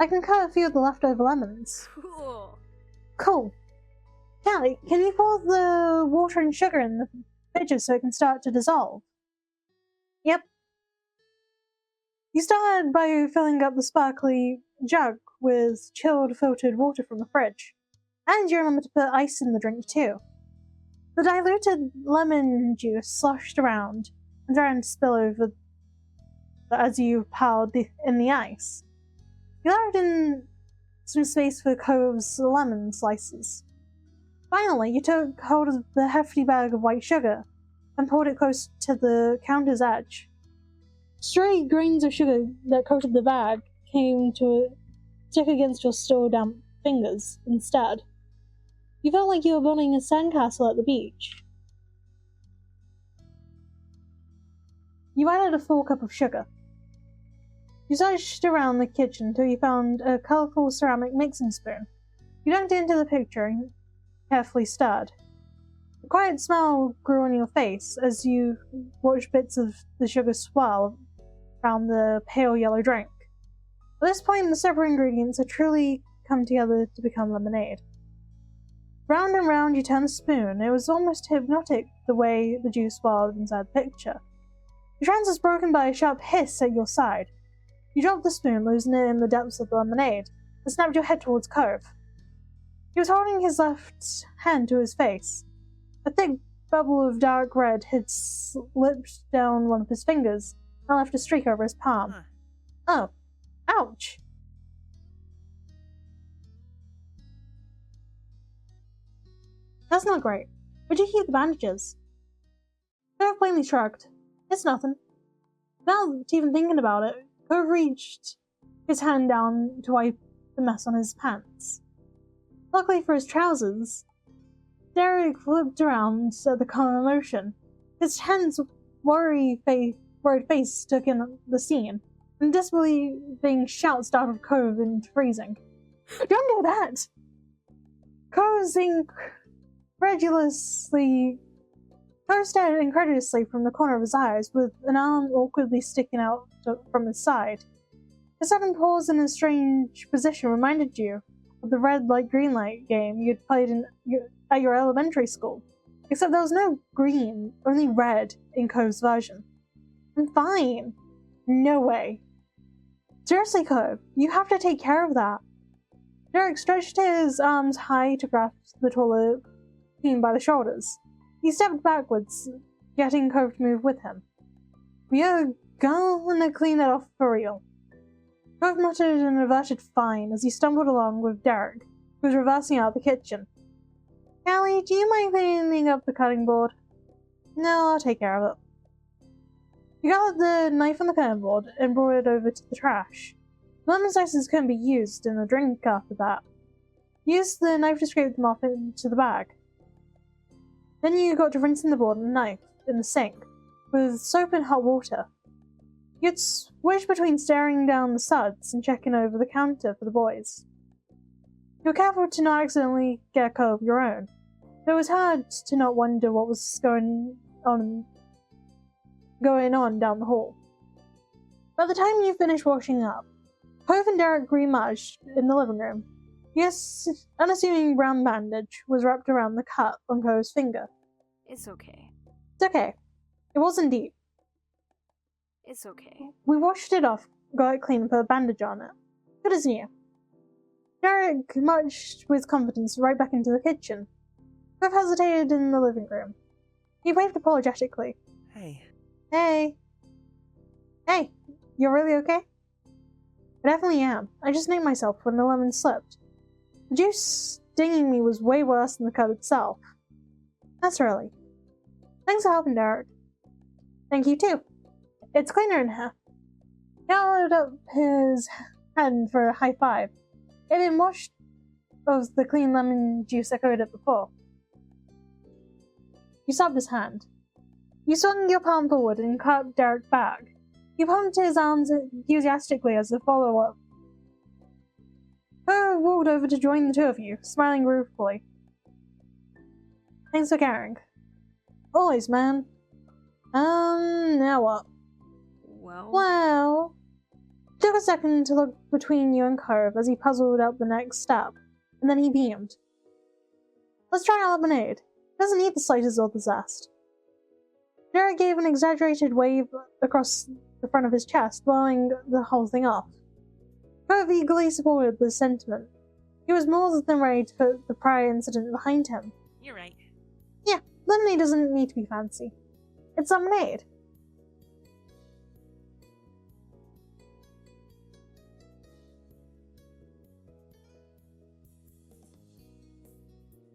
I can cut a few of the leftover lemons. Cool. Callie, can you pour the water and sugar in the pitchers so it can start to dissolve? Yep. You started by filling up the sparkly jug with chilled filtered water from the fridge. And you remember to put ice in the drink too. The diluted lemon juice sloshed around and started to spill over as you piled in the ice. You allowed in some space for Cove's lemon slices. Finally, you took hold of the hefty bag of white sugar and pulled it close to the counter's edge. Stray grains of sugar that coated the bag came to stick against your still damp fingers instead. You felt like you were building a sandcastle at the beach. You added a full cup of sugar. You searched around the kitchen until you found a colorful ceramic mixing spoon. You dunked it into the pitcher and carefully stirred. A quiet smile grew on your face as you watched bits of the sugar swirl around the pale yellow drink. At this point, the separate ingredients had truly come together to become lemonade. Round and round you turned the spoon. It was almost hypnotic the way the juice swirled inside the pitcher. Your trance was broken by a sharp hiss at your side. You dropped the spoon, losing it in the depths of the lemonade, and snapped your head towards Cove. He was holding his left hand to his face. A thick bubble of dark red had slipped down one of his fingers and left a streak over his palm. Oh. Ouch! That's not great. Where'd you keep the bandages? Cove plainly shrugged. It's nothing. Without even thinking about it, Cove reached his hand down to wipe the mess on his pants. Luckily for his trousers, Derek flipped around at the common motion. His tense, worried face took in the scene, and disbelieving shouts startled Cove into freezing. Don't do that! Cove stared incredulously from the corner of his eyes, with an arm awkwardly sticking out from his side. His sudden pause in a strange position reminded you of the red light green light game you'd played at your elementary school, except there was no green, only red in Cove's version. I'm fine. No way. Seriously, Cove, you have to take care of that. Derek stretched his arms high to grasp the taller teen by the shoulders. He stepped backwards, getting Cove to move with him. We're gonna clean that off for real. Cove muttered an averted fine as he stumbled along with Derek, who was reversing out of the kitchen. Callie, do you mind cleaning up the cutting board? No, I'll take care of it. You gathered the knife on the cutting board and brought it over to the trash. Lemon slices couldn't be used in a drink after that. Use the knife to scrape them off into the bag. Then you got to rinsing the board and the knife in the sink with soap and hot water. You'd switch between staring down the suds and checking over the counter for the boys. You were careful to not accidentally get a cup of your own. It was hard to not wonder what was going on down the hall. By the time you finish washing up, Cove and Derek reemerged in the living room. Yes, unassuming brown bandage was wrapped around the cut on Cove's finger. It's okay. It's okay. It wasn't deep. It's okay. We washed it off, got it clean, and put a bandage on it. Good as new. Derek marched with confidence right back into the kitchen. Cove hesitated in the living room. He waved apologetically. Hey. Hey. Hey, you're really okay? I definitely am. I just named myself when the lemon slipped. The juice stinging me was way worse than the cut itself. That's really. Thanks for helping, Derek. Thank you too. It's cleaner in here. He held up his hand for a high five. It had been washed of the clean lemon juice I coated it before. You stopped his hand. You swung your palm forward and caught Derek back. He pumped his arms enthusiastically as a follow-up. Cove walked over to join the two of you, smiling ruefully. Thanks for caring. Always, man. Now what? Well... It took a second to look between you and Cove as he puzzled out the next step, and then he beamed. Let's try a lemonade. It doesn't need the slightest or the zest. Derek gave an exaggerated wave across the front of his chest, blowing the whole thing off. Cove eagerly supported the sentiment. He was more than ready to put the prior incident behind him. You're right. Yeah, lemonade doesn't need to be fancy. It's lemonade.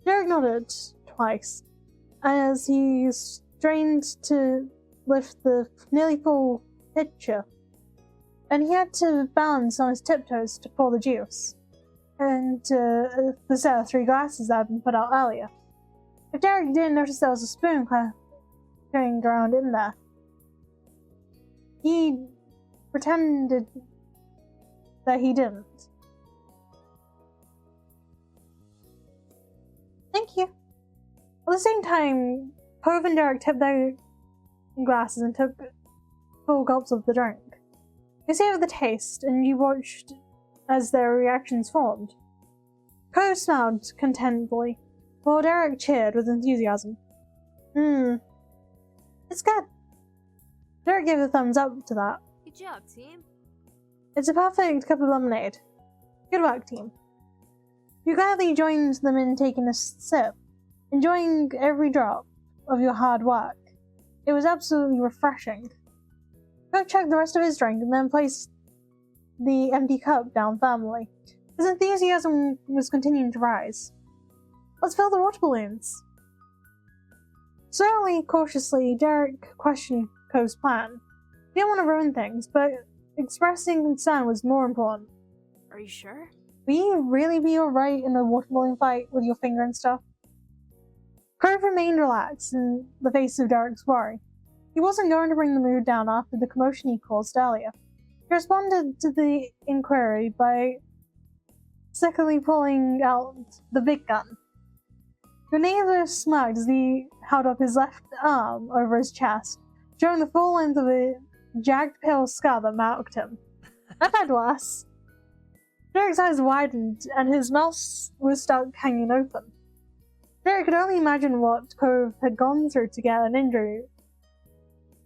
Derek nodded twice as he strained to lift the nearly full pitcher, and he had to balance on his tiptoes to pour the juice and the set of 3 glasses that had been put out earlier. If Derek didn't notice there was a spoon going around in there, he pretended that he didn't. Thank you. At the same time, Cove and Derek tipped their glasses and took full gulps of the drink. They savored the taste, and you watched as their reactions formed. Cove smiled contentedly, while Derek cheered with enthusiasm. It's good. Derek gave a thumbs up to that. Good job, team. It's a perfect cup of lemonade. Good work, team. You gladly joined them in taking a sip, enjoying every drop of your hard work. It was absolutely refreshing. Cove chugged the rest of his drink and then placed the empty cup down firmly. His enthusiasm was continuing to rise. Let's fill the water balloons. Slowly, cautiously, Derek questioned Cove's plan. He didn't want to ruin things, but expressing concern was more important. Are you sure? Will you really be alright in a water balloon fight with your finger and stuff? Cove remained relaxed in the face of Derek's worry. He wasn't going to bring the mood down after the commotion he caused earlier. He responded to the inquiry by secretly pulling out the big gun. Your neighbor smirked as he held up his left arm over his chest, showing the full length of a jagged pale scar that marked him. I've had worse. Derek's eyes widened, and his mouth was stuck hanging open. Derek could only imagine what Cove had gone through to get an injury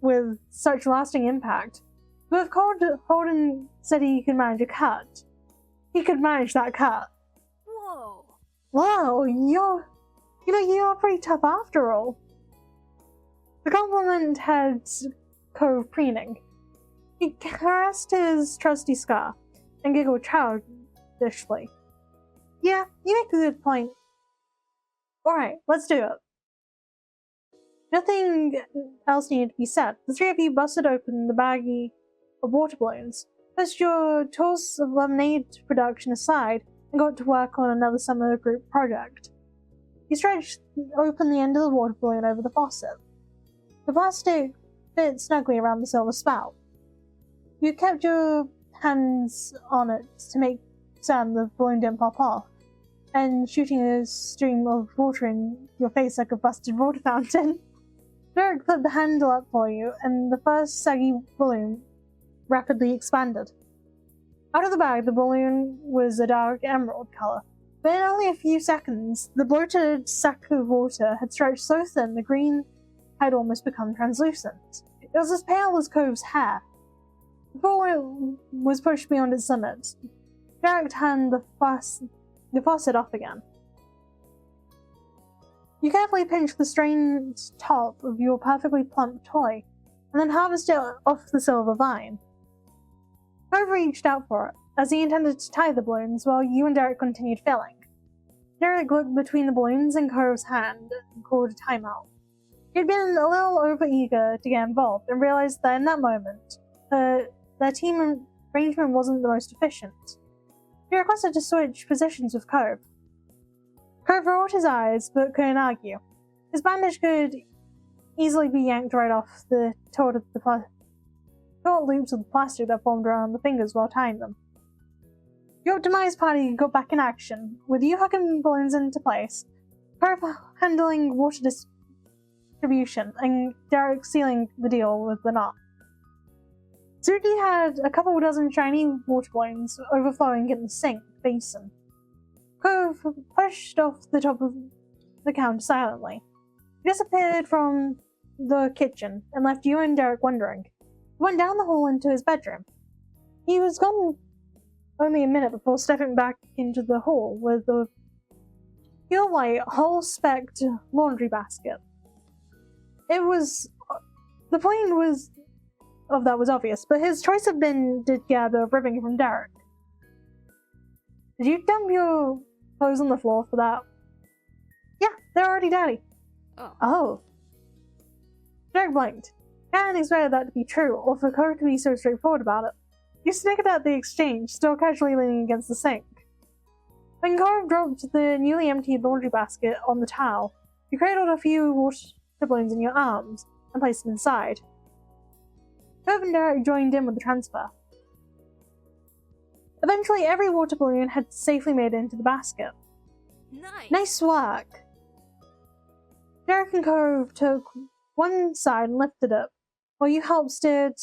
with such lasting impact. But if Holden said he could manage a cut, he could manage that cut. Whoa! Wow, you're pretty tough after all. The compliment had Cove preening. He caressed his trusty scar and giggled childishly. Yeah, you make a good point. Alright, let's do it. Nothing else needed to be said. The 3 of you busted open the baggie of water balloons, pushed your tours of lemonade production aside, and got to work on another summer group project. You stretched open the end of the water balloon over the faucet. The plastic fit snugly around the silver spout. You kept your hands on it to make certain the balloon didn't pop off, and shooting a stream of water in your face like a busted water fountain. Derek put the handle up for you, and the first saggy balloon rapidly expanded. Out of the bag, the balloon was a dark emerald color, but in only a few seconds, the bloated sack of water had stretched so thin the green had almost become translucent. It was as pale as Cove's hair. Before it was pushed beyond its limit, Derek turned the faucet off again. You carefully pinched the strained top of your perfectly plump toy, and then harvested it off the silver vine. Cove reached out for it, as he intended to tie the balloons while you and Derek continued filling. Derek looked between the balloons in Cove's hand and called a timeout. He had been a little overeager to get involved and realized that in that moment, their team arrangement wasn't the most efficient. He requested to switch positions with Cove. Cove rolled his eyes but couldn't argue. His bandage could easily be yanked right off the taut loops of the plastic that formed around the fingers while tying them. The optimized party got back in action, with you hooking balloons into place, Cove handling water distribution, and Derek sealing the deal with the knot. Zuki had a couple dozen shiny water balloons overflowing in the sink basin. Cove pushed off the top of the counter silently. He disappeared from the kitchen and left you and Derek wondering. He went down the hall into his bedroom. He was gone only a minute before stepping back into the hall with a pure white, whole-specked laundry basket. The point of that was obvious, but his choice had been to gather ribbing from Derek. Did you dump your clothes on the floor for that? Yeah, they're already dirty. Oh. Derek blinked. Hadn't expected that to be true, or for Cove to be so straightforward about it. You snickered at the exchange, still casually leaning against the sink. When Cove dropped the newly emptied laundry basket on the towel, you cradled a few water balloons in your arms and placed them inside. Cove and Derek joined in with the transfer. Eventually, every water balloon had safely made it into the basket. Nice work! Derek and Cove took one side and lifted it, while you helped steer it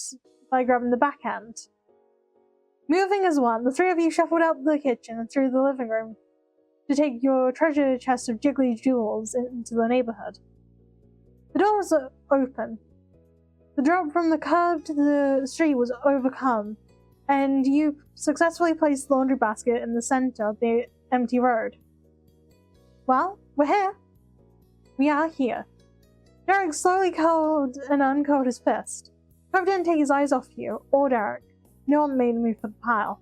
by grabbing the back end. Moving as one, the three of you shuffled out the kitchen and through the living room to take your treasure chest of jiggly jewels into the neighborhood. The door was open. The drop from the curb to the street was overcome, and you successfully placed the laundry basket in the center of the empty road. Well, we're here. We are here. Derek slowly curled and uncurled his fist. Cove didn't take his eyes off you, or Derek. No one made a move for the pile.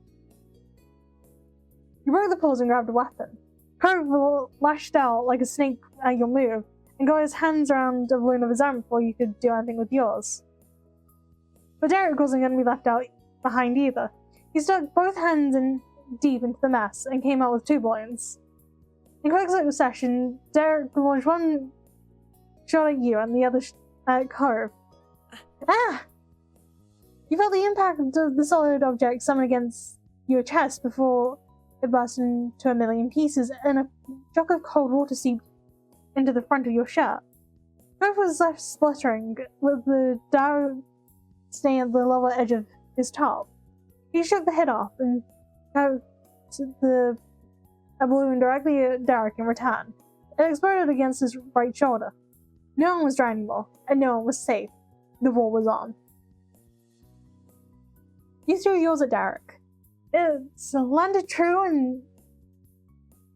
You broke the pause and grabbed a weapon. Cove lashed out like a snake at your move, and got his hands around a balloon of his own before you could do anything with yours. But Derek wasn't going to be left out behind either. He stuck both hands in deep into the mess and came out with two balloons. In quick succession, Derek launched one shot at you and the other at Cove. Ah! You felt the impact of the solid object summoned against your chest before it burst into a million pieces, and a shock of cold water seeped into the front of your shirt. Cove was left spluttering, with the dark stain at the lower edge of his top. He shook the head off and got a balloon directly at Derek in return. It exploded against his right shoulder. No one was dry anymore, and no one was safe. The war was on. You threw yours at Derek. It landed true and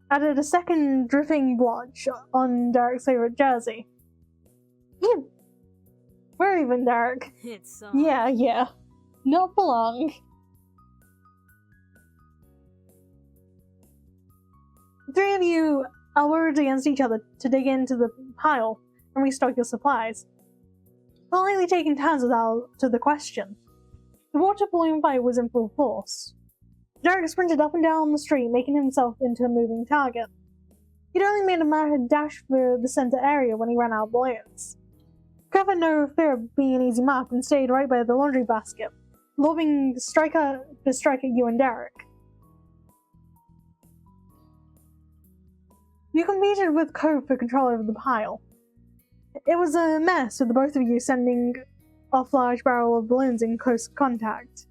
added a second dripping blotch on Derek's favorite jersey. We're even, Derek. It's Yeah. Not for long. The three of you elbowed against each other to dig into the pile and restock your supplies. Politely taking turns to the question. The water balloon fight was in full force. Derek sprinted up and down the street, making himself into a moving target. He'd only made a mad dash for the center area when he ran out of balloons. Cove had no fear of being an easy mark and stayed right by the laundry basket, lobbing strike at you and Derek. You competed with Cove for control over the pile. It was a mess with the both of you sending off large barrel of balloons in close contact.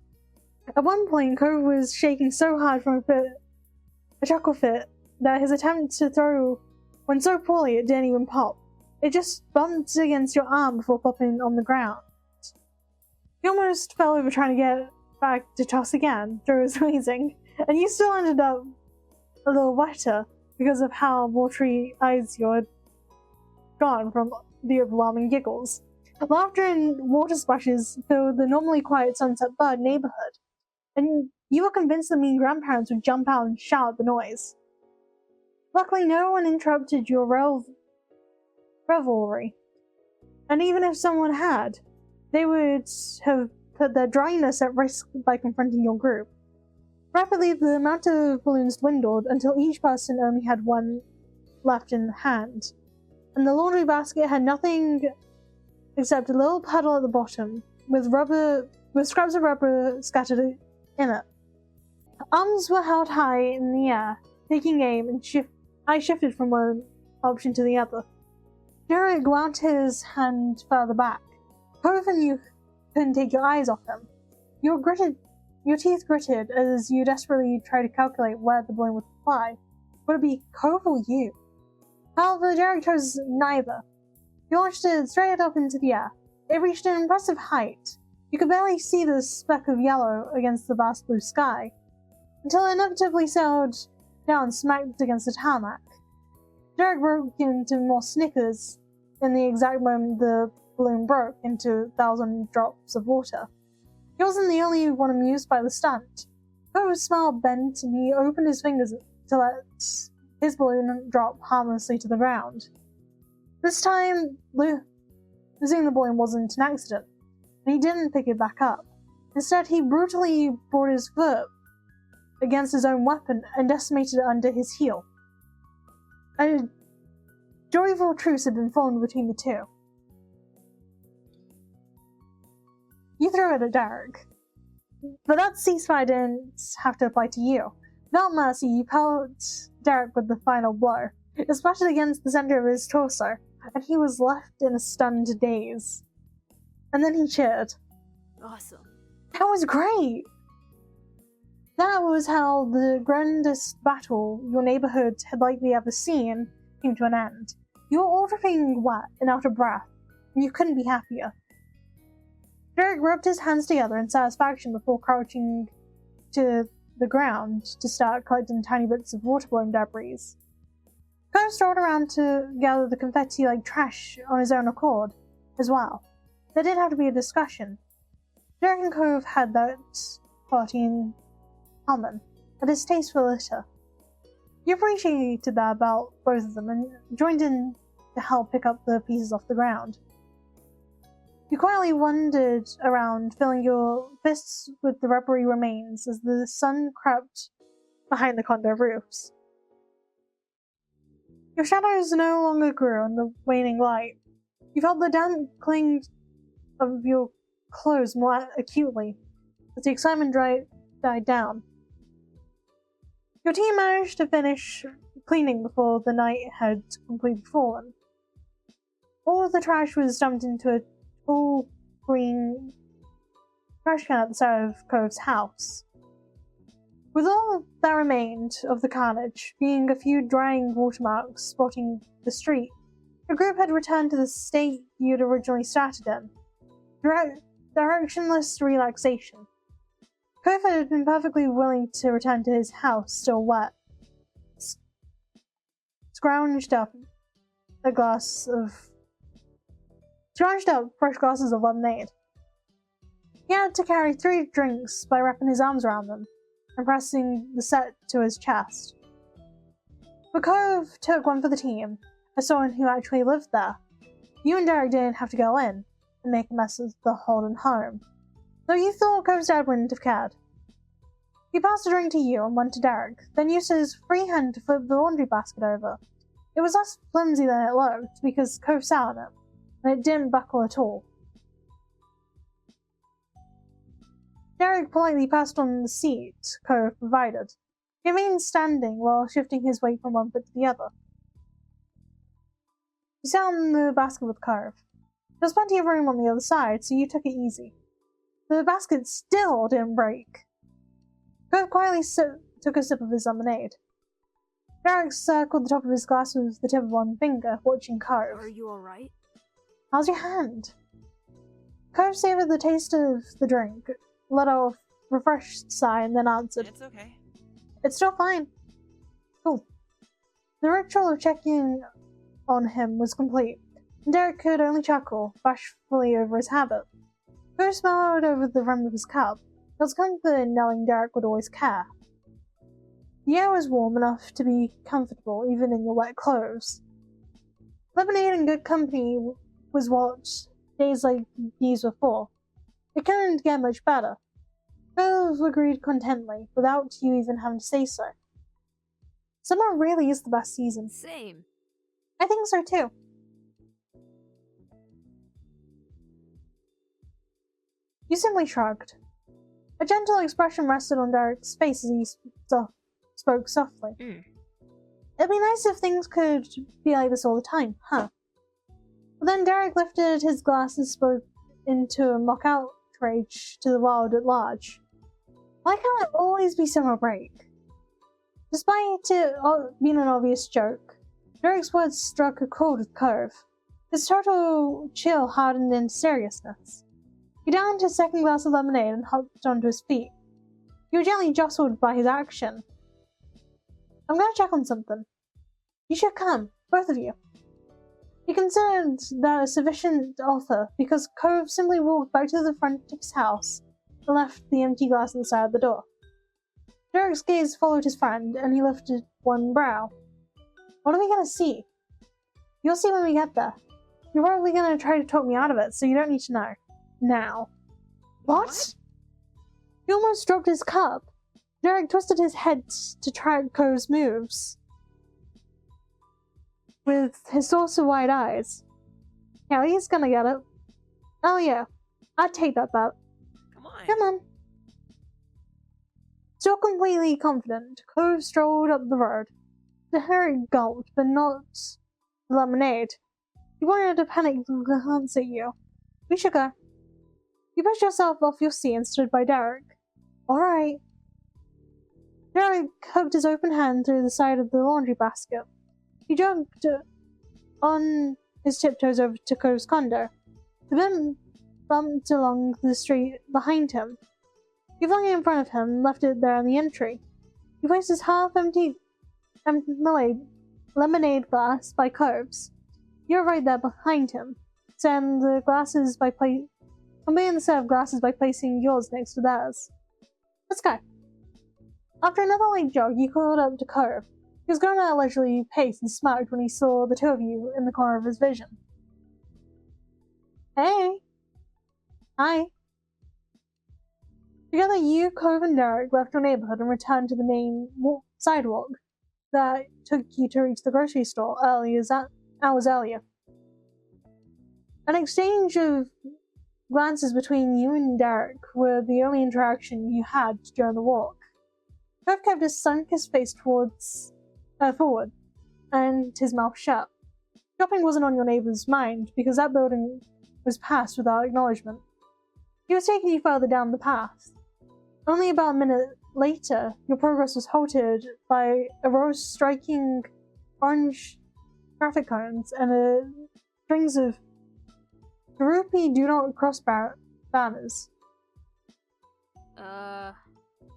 At one point, Cove was shaking so hard from a chuckle fit that his attempt to throw went so poorly it didn't even pop. It just bumped against your arm before popping on the ground. You almost fell over trying to get back to toss again, through his wheezing, and you still ended up a little wetter because of how watery eyes you had gone from the overwhelming giggles. Laughter and water splashes filled the normally quiet Sunset Bird neighborhood, and you were convinced the mean grandparents would jump out and shout at the noise. Luckily, no one interrupted your revelry, and even if someone had, they would have put their dryness at risk by confronting your group. Rapidly, the amount of balloons dwindled until each person only had one left in hand, and the laundry basket had nothing except a little puddle at the bottom, with scraps of rubber scattered in it. Arms were held high in the air, taking aim, and eyes shifted from one option to the other. Derek wound his hand further back. Cove and you couldn't take your eyes off him. Your teeth gritted as you desperately tried to calculate where the balloon would fly. Would it be Cove or you? However, Derek chose neither. He launched it straight up into the air. It reached an impressive height. You could barely see the speck of yellow against the vast blue sky, until it inevitably sailed down and smacked against the tarmac. Derek broke into more snickers in the exact moment the balloon broke into 1,000 drops of water. He wasn't the only one amused by the stunt. Cove's smile bent and he opened his fingers to let his balloon drop harmlessly to the ground. This time, losing the balloon wasn't an accident, and he didn't pick it back up. Instead, he brutally brought his foot against his own weapon and decimated it under his heel. A joyful truce had been formed between the two. You threw it at Derek, but that ceasefire didn't have to apply to you. Without mercy, you pelted Derek with the final blow. It splattered against the center of his torso, and he was left in a stunned daze. And then he cheered. Awesome. That was great! That was how the grandest battle your neighborhood had likely ever seen came to an end. You were all dripping wet and out of breath, and you couldn't be happier. Derek rubbed his hands together in satisfaction before crouching to the ground to start collecting tiny bits of water-blown debris. Cove strolled around to gather the confetti like trash on his own accord, as well. There did have to be a discussion. Derek and Cove had that quality in common, a distaste for litter. You appreciated that about both of them and joined in to help pick up the pieces off the ground. You quietly wandered around, filling your fists with the rubbery remains as the sun crept behind the condo roofs. Your shadows no longer grew in the waning light. You felt the damp cling of your clothes more acutely as the excitement died down. Your team managed to finish cleaning before the night had completely fallen. All of the trash was dumped into a tall green trash can at the side of Cove's house. With all that remained of the carnage being a few drying watermarks spotting the street, the group had returned to the state you'd originally started in. Directionless relaxation. Cove had been perfectly willing to return to his house, still wet. Scrounged up fresh glasses of lemonade. He had to carry 3 drinks by wrapping his arms around them and pressing the set to his chest. But Cove took one for the team, as someone who actually lived there. You and Derek didn't have to go in and make a mess of the Holden home, though you thought Cove's dad wouldn't have cared. He passed a drink to you and one to Derek, then used his free hand to flip the laundry basket over. It was less flimsy than it looked, because Cove sat on it, and it didn't buckle at all. Derek politely passed on the seat Cove provided. He remained standing while shifting his weight from one foot to the other. You sat on the basket with Cove. There was plenty of room on the other side, so you took it easy. The basket still didn't break. Cove quietly took a sip of his lemonade. Derek circled the top of his glass with the tip of one finger, watching Cove. Are you alright? How's your hand? Cove savored the taste of the drink, let out a refreshed sigh, and then answered, It's okay. It's still fine. Cool. The ritual of checking on him was complete, and Derek could only chuckle, bashfully over his habit. Cove smiled over the rim of his cup. There was comfort in knowing Derek would always care. The air was warm enough to be comfortable, even in your wet clothes. Lemonade and good company was what days like these were for. It couldn't get much better. Cove agreed contentedly, without you even having to say so. Summer really is the best season. Same. I think so too. You simply shrugged. A gentle expression rested on Derek's face as he spoke softly. It'd be nice if things could be like this all the time, huh? But then Derek lifted his glass and spoke into a mock outrage to the world at large. Why can't it always be summer break? Despite it being an obvious joke, Derek's words struck a chord with Cove. His total chill hardened into seriousness. He downed his second glass of lemonade and hopped onto his feet. You were gently jostled by his action. I'm going to check on something. You should come, both of you. He considered that a sufficient offer because Cove simply walked back to the front of his house and left the empty glass on the side of the door. Derek's gaze followed his friend, and he lifted one brow. What are we going to see? You'll see when we get there. You're probably going to try to talk me out of it, so you don't need to know. Now. What? He almost dropped his cup. Derek twisted his head to track Cove's moves with his saucer wide eyes. Yeah, he's gonna get it. Oh yeah, I'd take that bet. Come on. Come on. Still completely confident, Cove strolled up the road. Derek gulped, but not the lemonade. He wanted a panicked glance at you. We should go. You pushed yourself off your seat and stood by Derek. Alright. Derek hooked his open hand through the side of the laundry basket. He jumped on his tiptoes over to Cove's condo. The bin bumped along the street behind him. He flung it in front of him and left it there in the entry. He placed his half-empty lemonade glass by Cove's. You're right there behind him. Completing the set of glasses by placing yours next to theirs. Let's go. After another light jog, you called up to Cove. He was going at a leisurely pace and smirked when he saw the two of you in the corner of his vision. Hey! Hi! Together, you, Cove, and Derek left your neighborhood and returned to the main sidewalk that took you to reach the grocery store hours earlier. An exchange of glances between you and Derek were the only interaction you had during the walk. Cove kept his sun-kissed face forward and his mouth shut. Shopping wasn't on your neighbor's mind because that building was passed without acknowledgement. He was taking you further down the path. Only about a minute later, your progress was halted by a row of striking orange traffic cones and strings of droopy do not cross banners.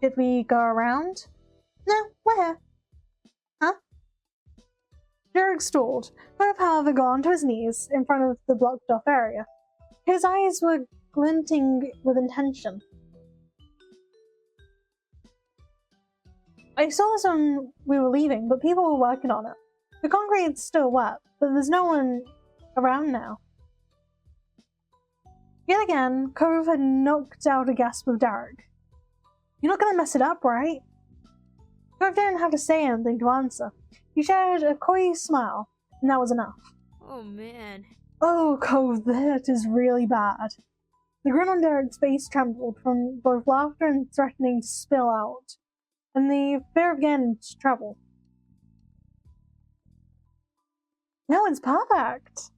Did we go around? No, we're here. Huh? Derek stalled. Cove, however, got onto his knees in front of the blocked off area. His eyes were glinting with intention. I saw this when we were leaving, but people were working on it. The concrete's still wet, but there's no one around now. Yet again, Cove had knocked out a gasp of Derek. You're not gonna mess it up, right? Cove didn't have to say anything to answer. He shared a coy smile, and that was enough. Oh man. Oh, Cove, that is really bad. The grin on Derek's face trembled from both laughter and threatening to spill out, and the fear of getting into trouble. No, it's perfect.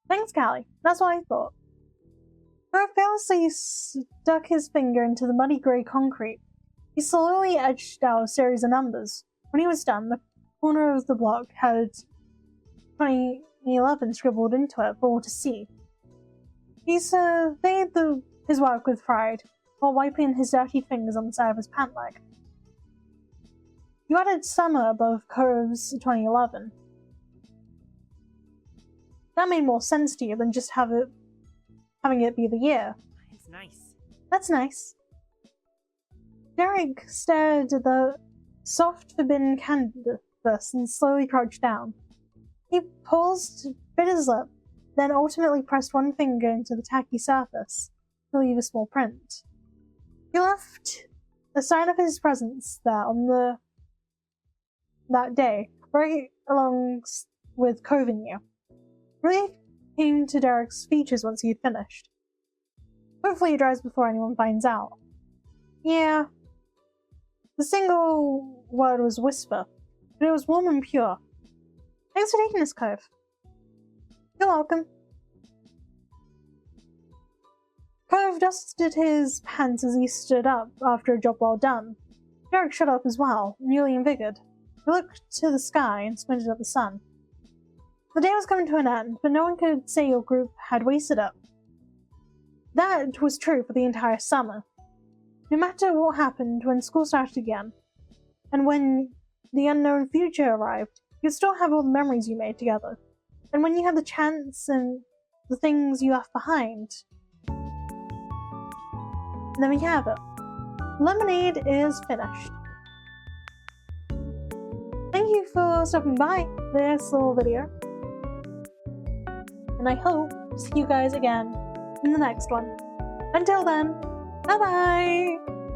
Thanks, Callie. That's what I thought. Cove carelessly stuck his finger into the muddy grey concrete. He slowly etched out a series of numbers. When he was done, the corner of the block had 2011 scribbled into it for all to see. He surveyed his work with pride, while wiping his dirty fingers on the side of his pant leg. You added summer above Cove's 2011. That made more sense to you than just having it be the year. It's nice. That's nice. Derek stared at the soft, forbidden canvas and slowly crouched down. He paused, bit his lip, then ultimately pressed one finger into the tacky surface to leave a small print. He left a sign of his presence there on that day, right along with Cove and you. Relief came to Derek's features once he had finished. Hopefully it dries before anyone finds out. Yeah. The single word was whisper, but it was warm and pure. Thanks for taking this, Cove. You're welcome. Cove dusted his pants as he stood up after a job well done. Derek shut up as well, newly invigorated. He looked to the sky and squinted at the sun. The day was coming to an end, but no one could say your group had wasted it. That was true for the entire summer. No matter what happened when school started again, and when the unknown future arrived, you'd still have all the memories you made together. And when you had the chance and the things you left behind, then we have it. Lemonade is finished. Thank you for stopping by this little video. And I hope to see you guys again in the next one. Until then, bye bye!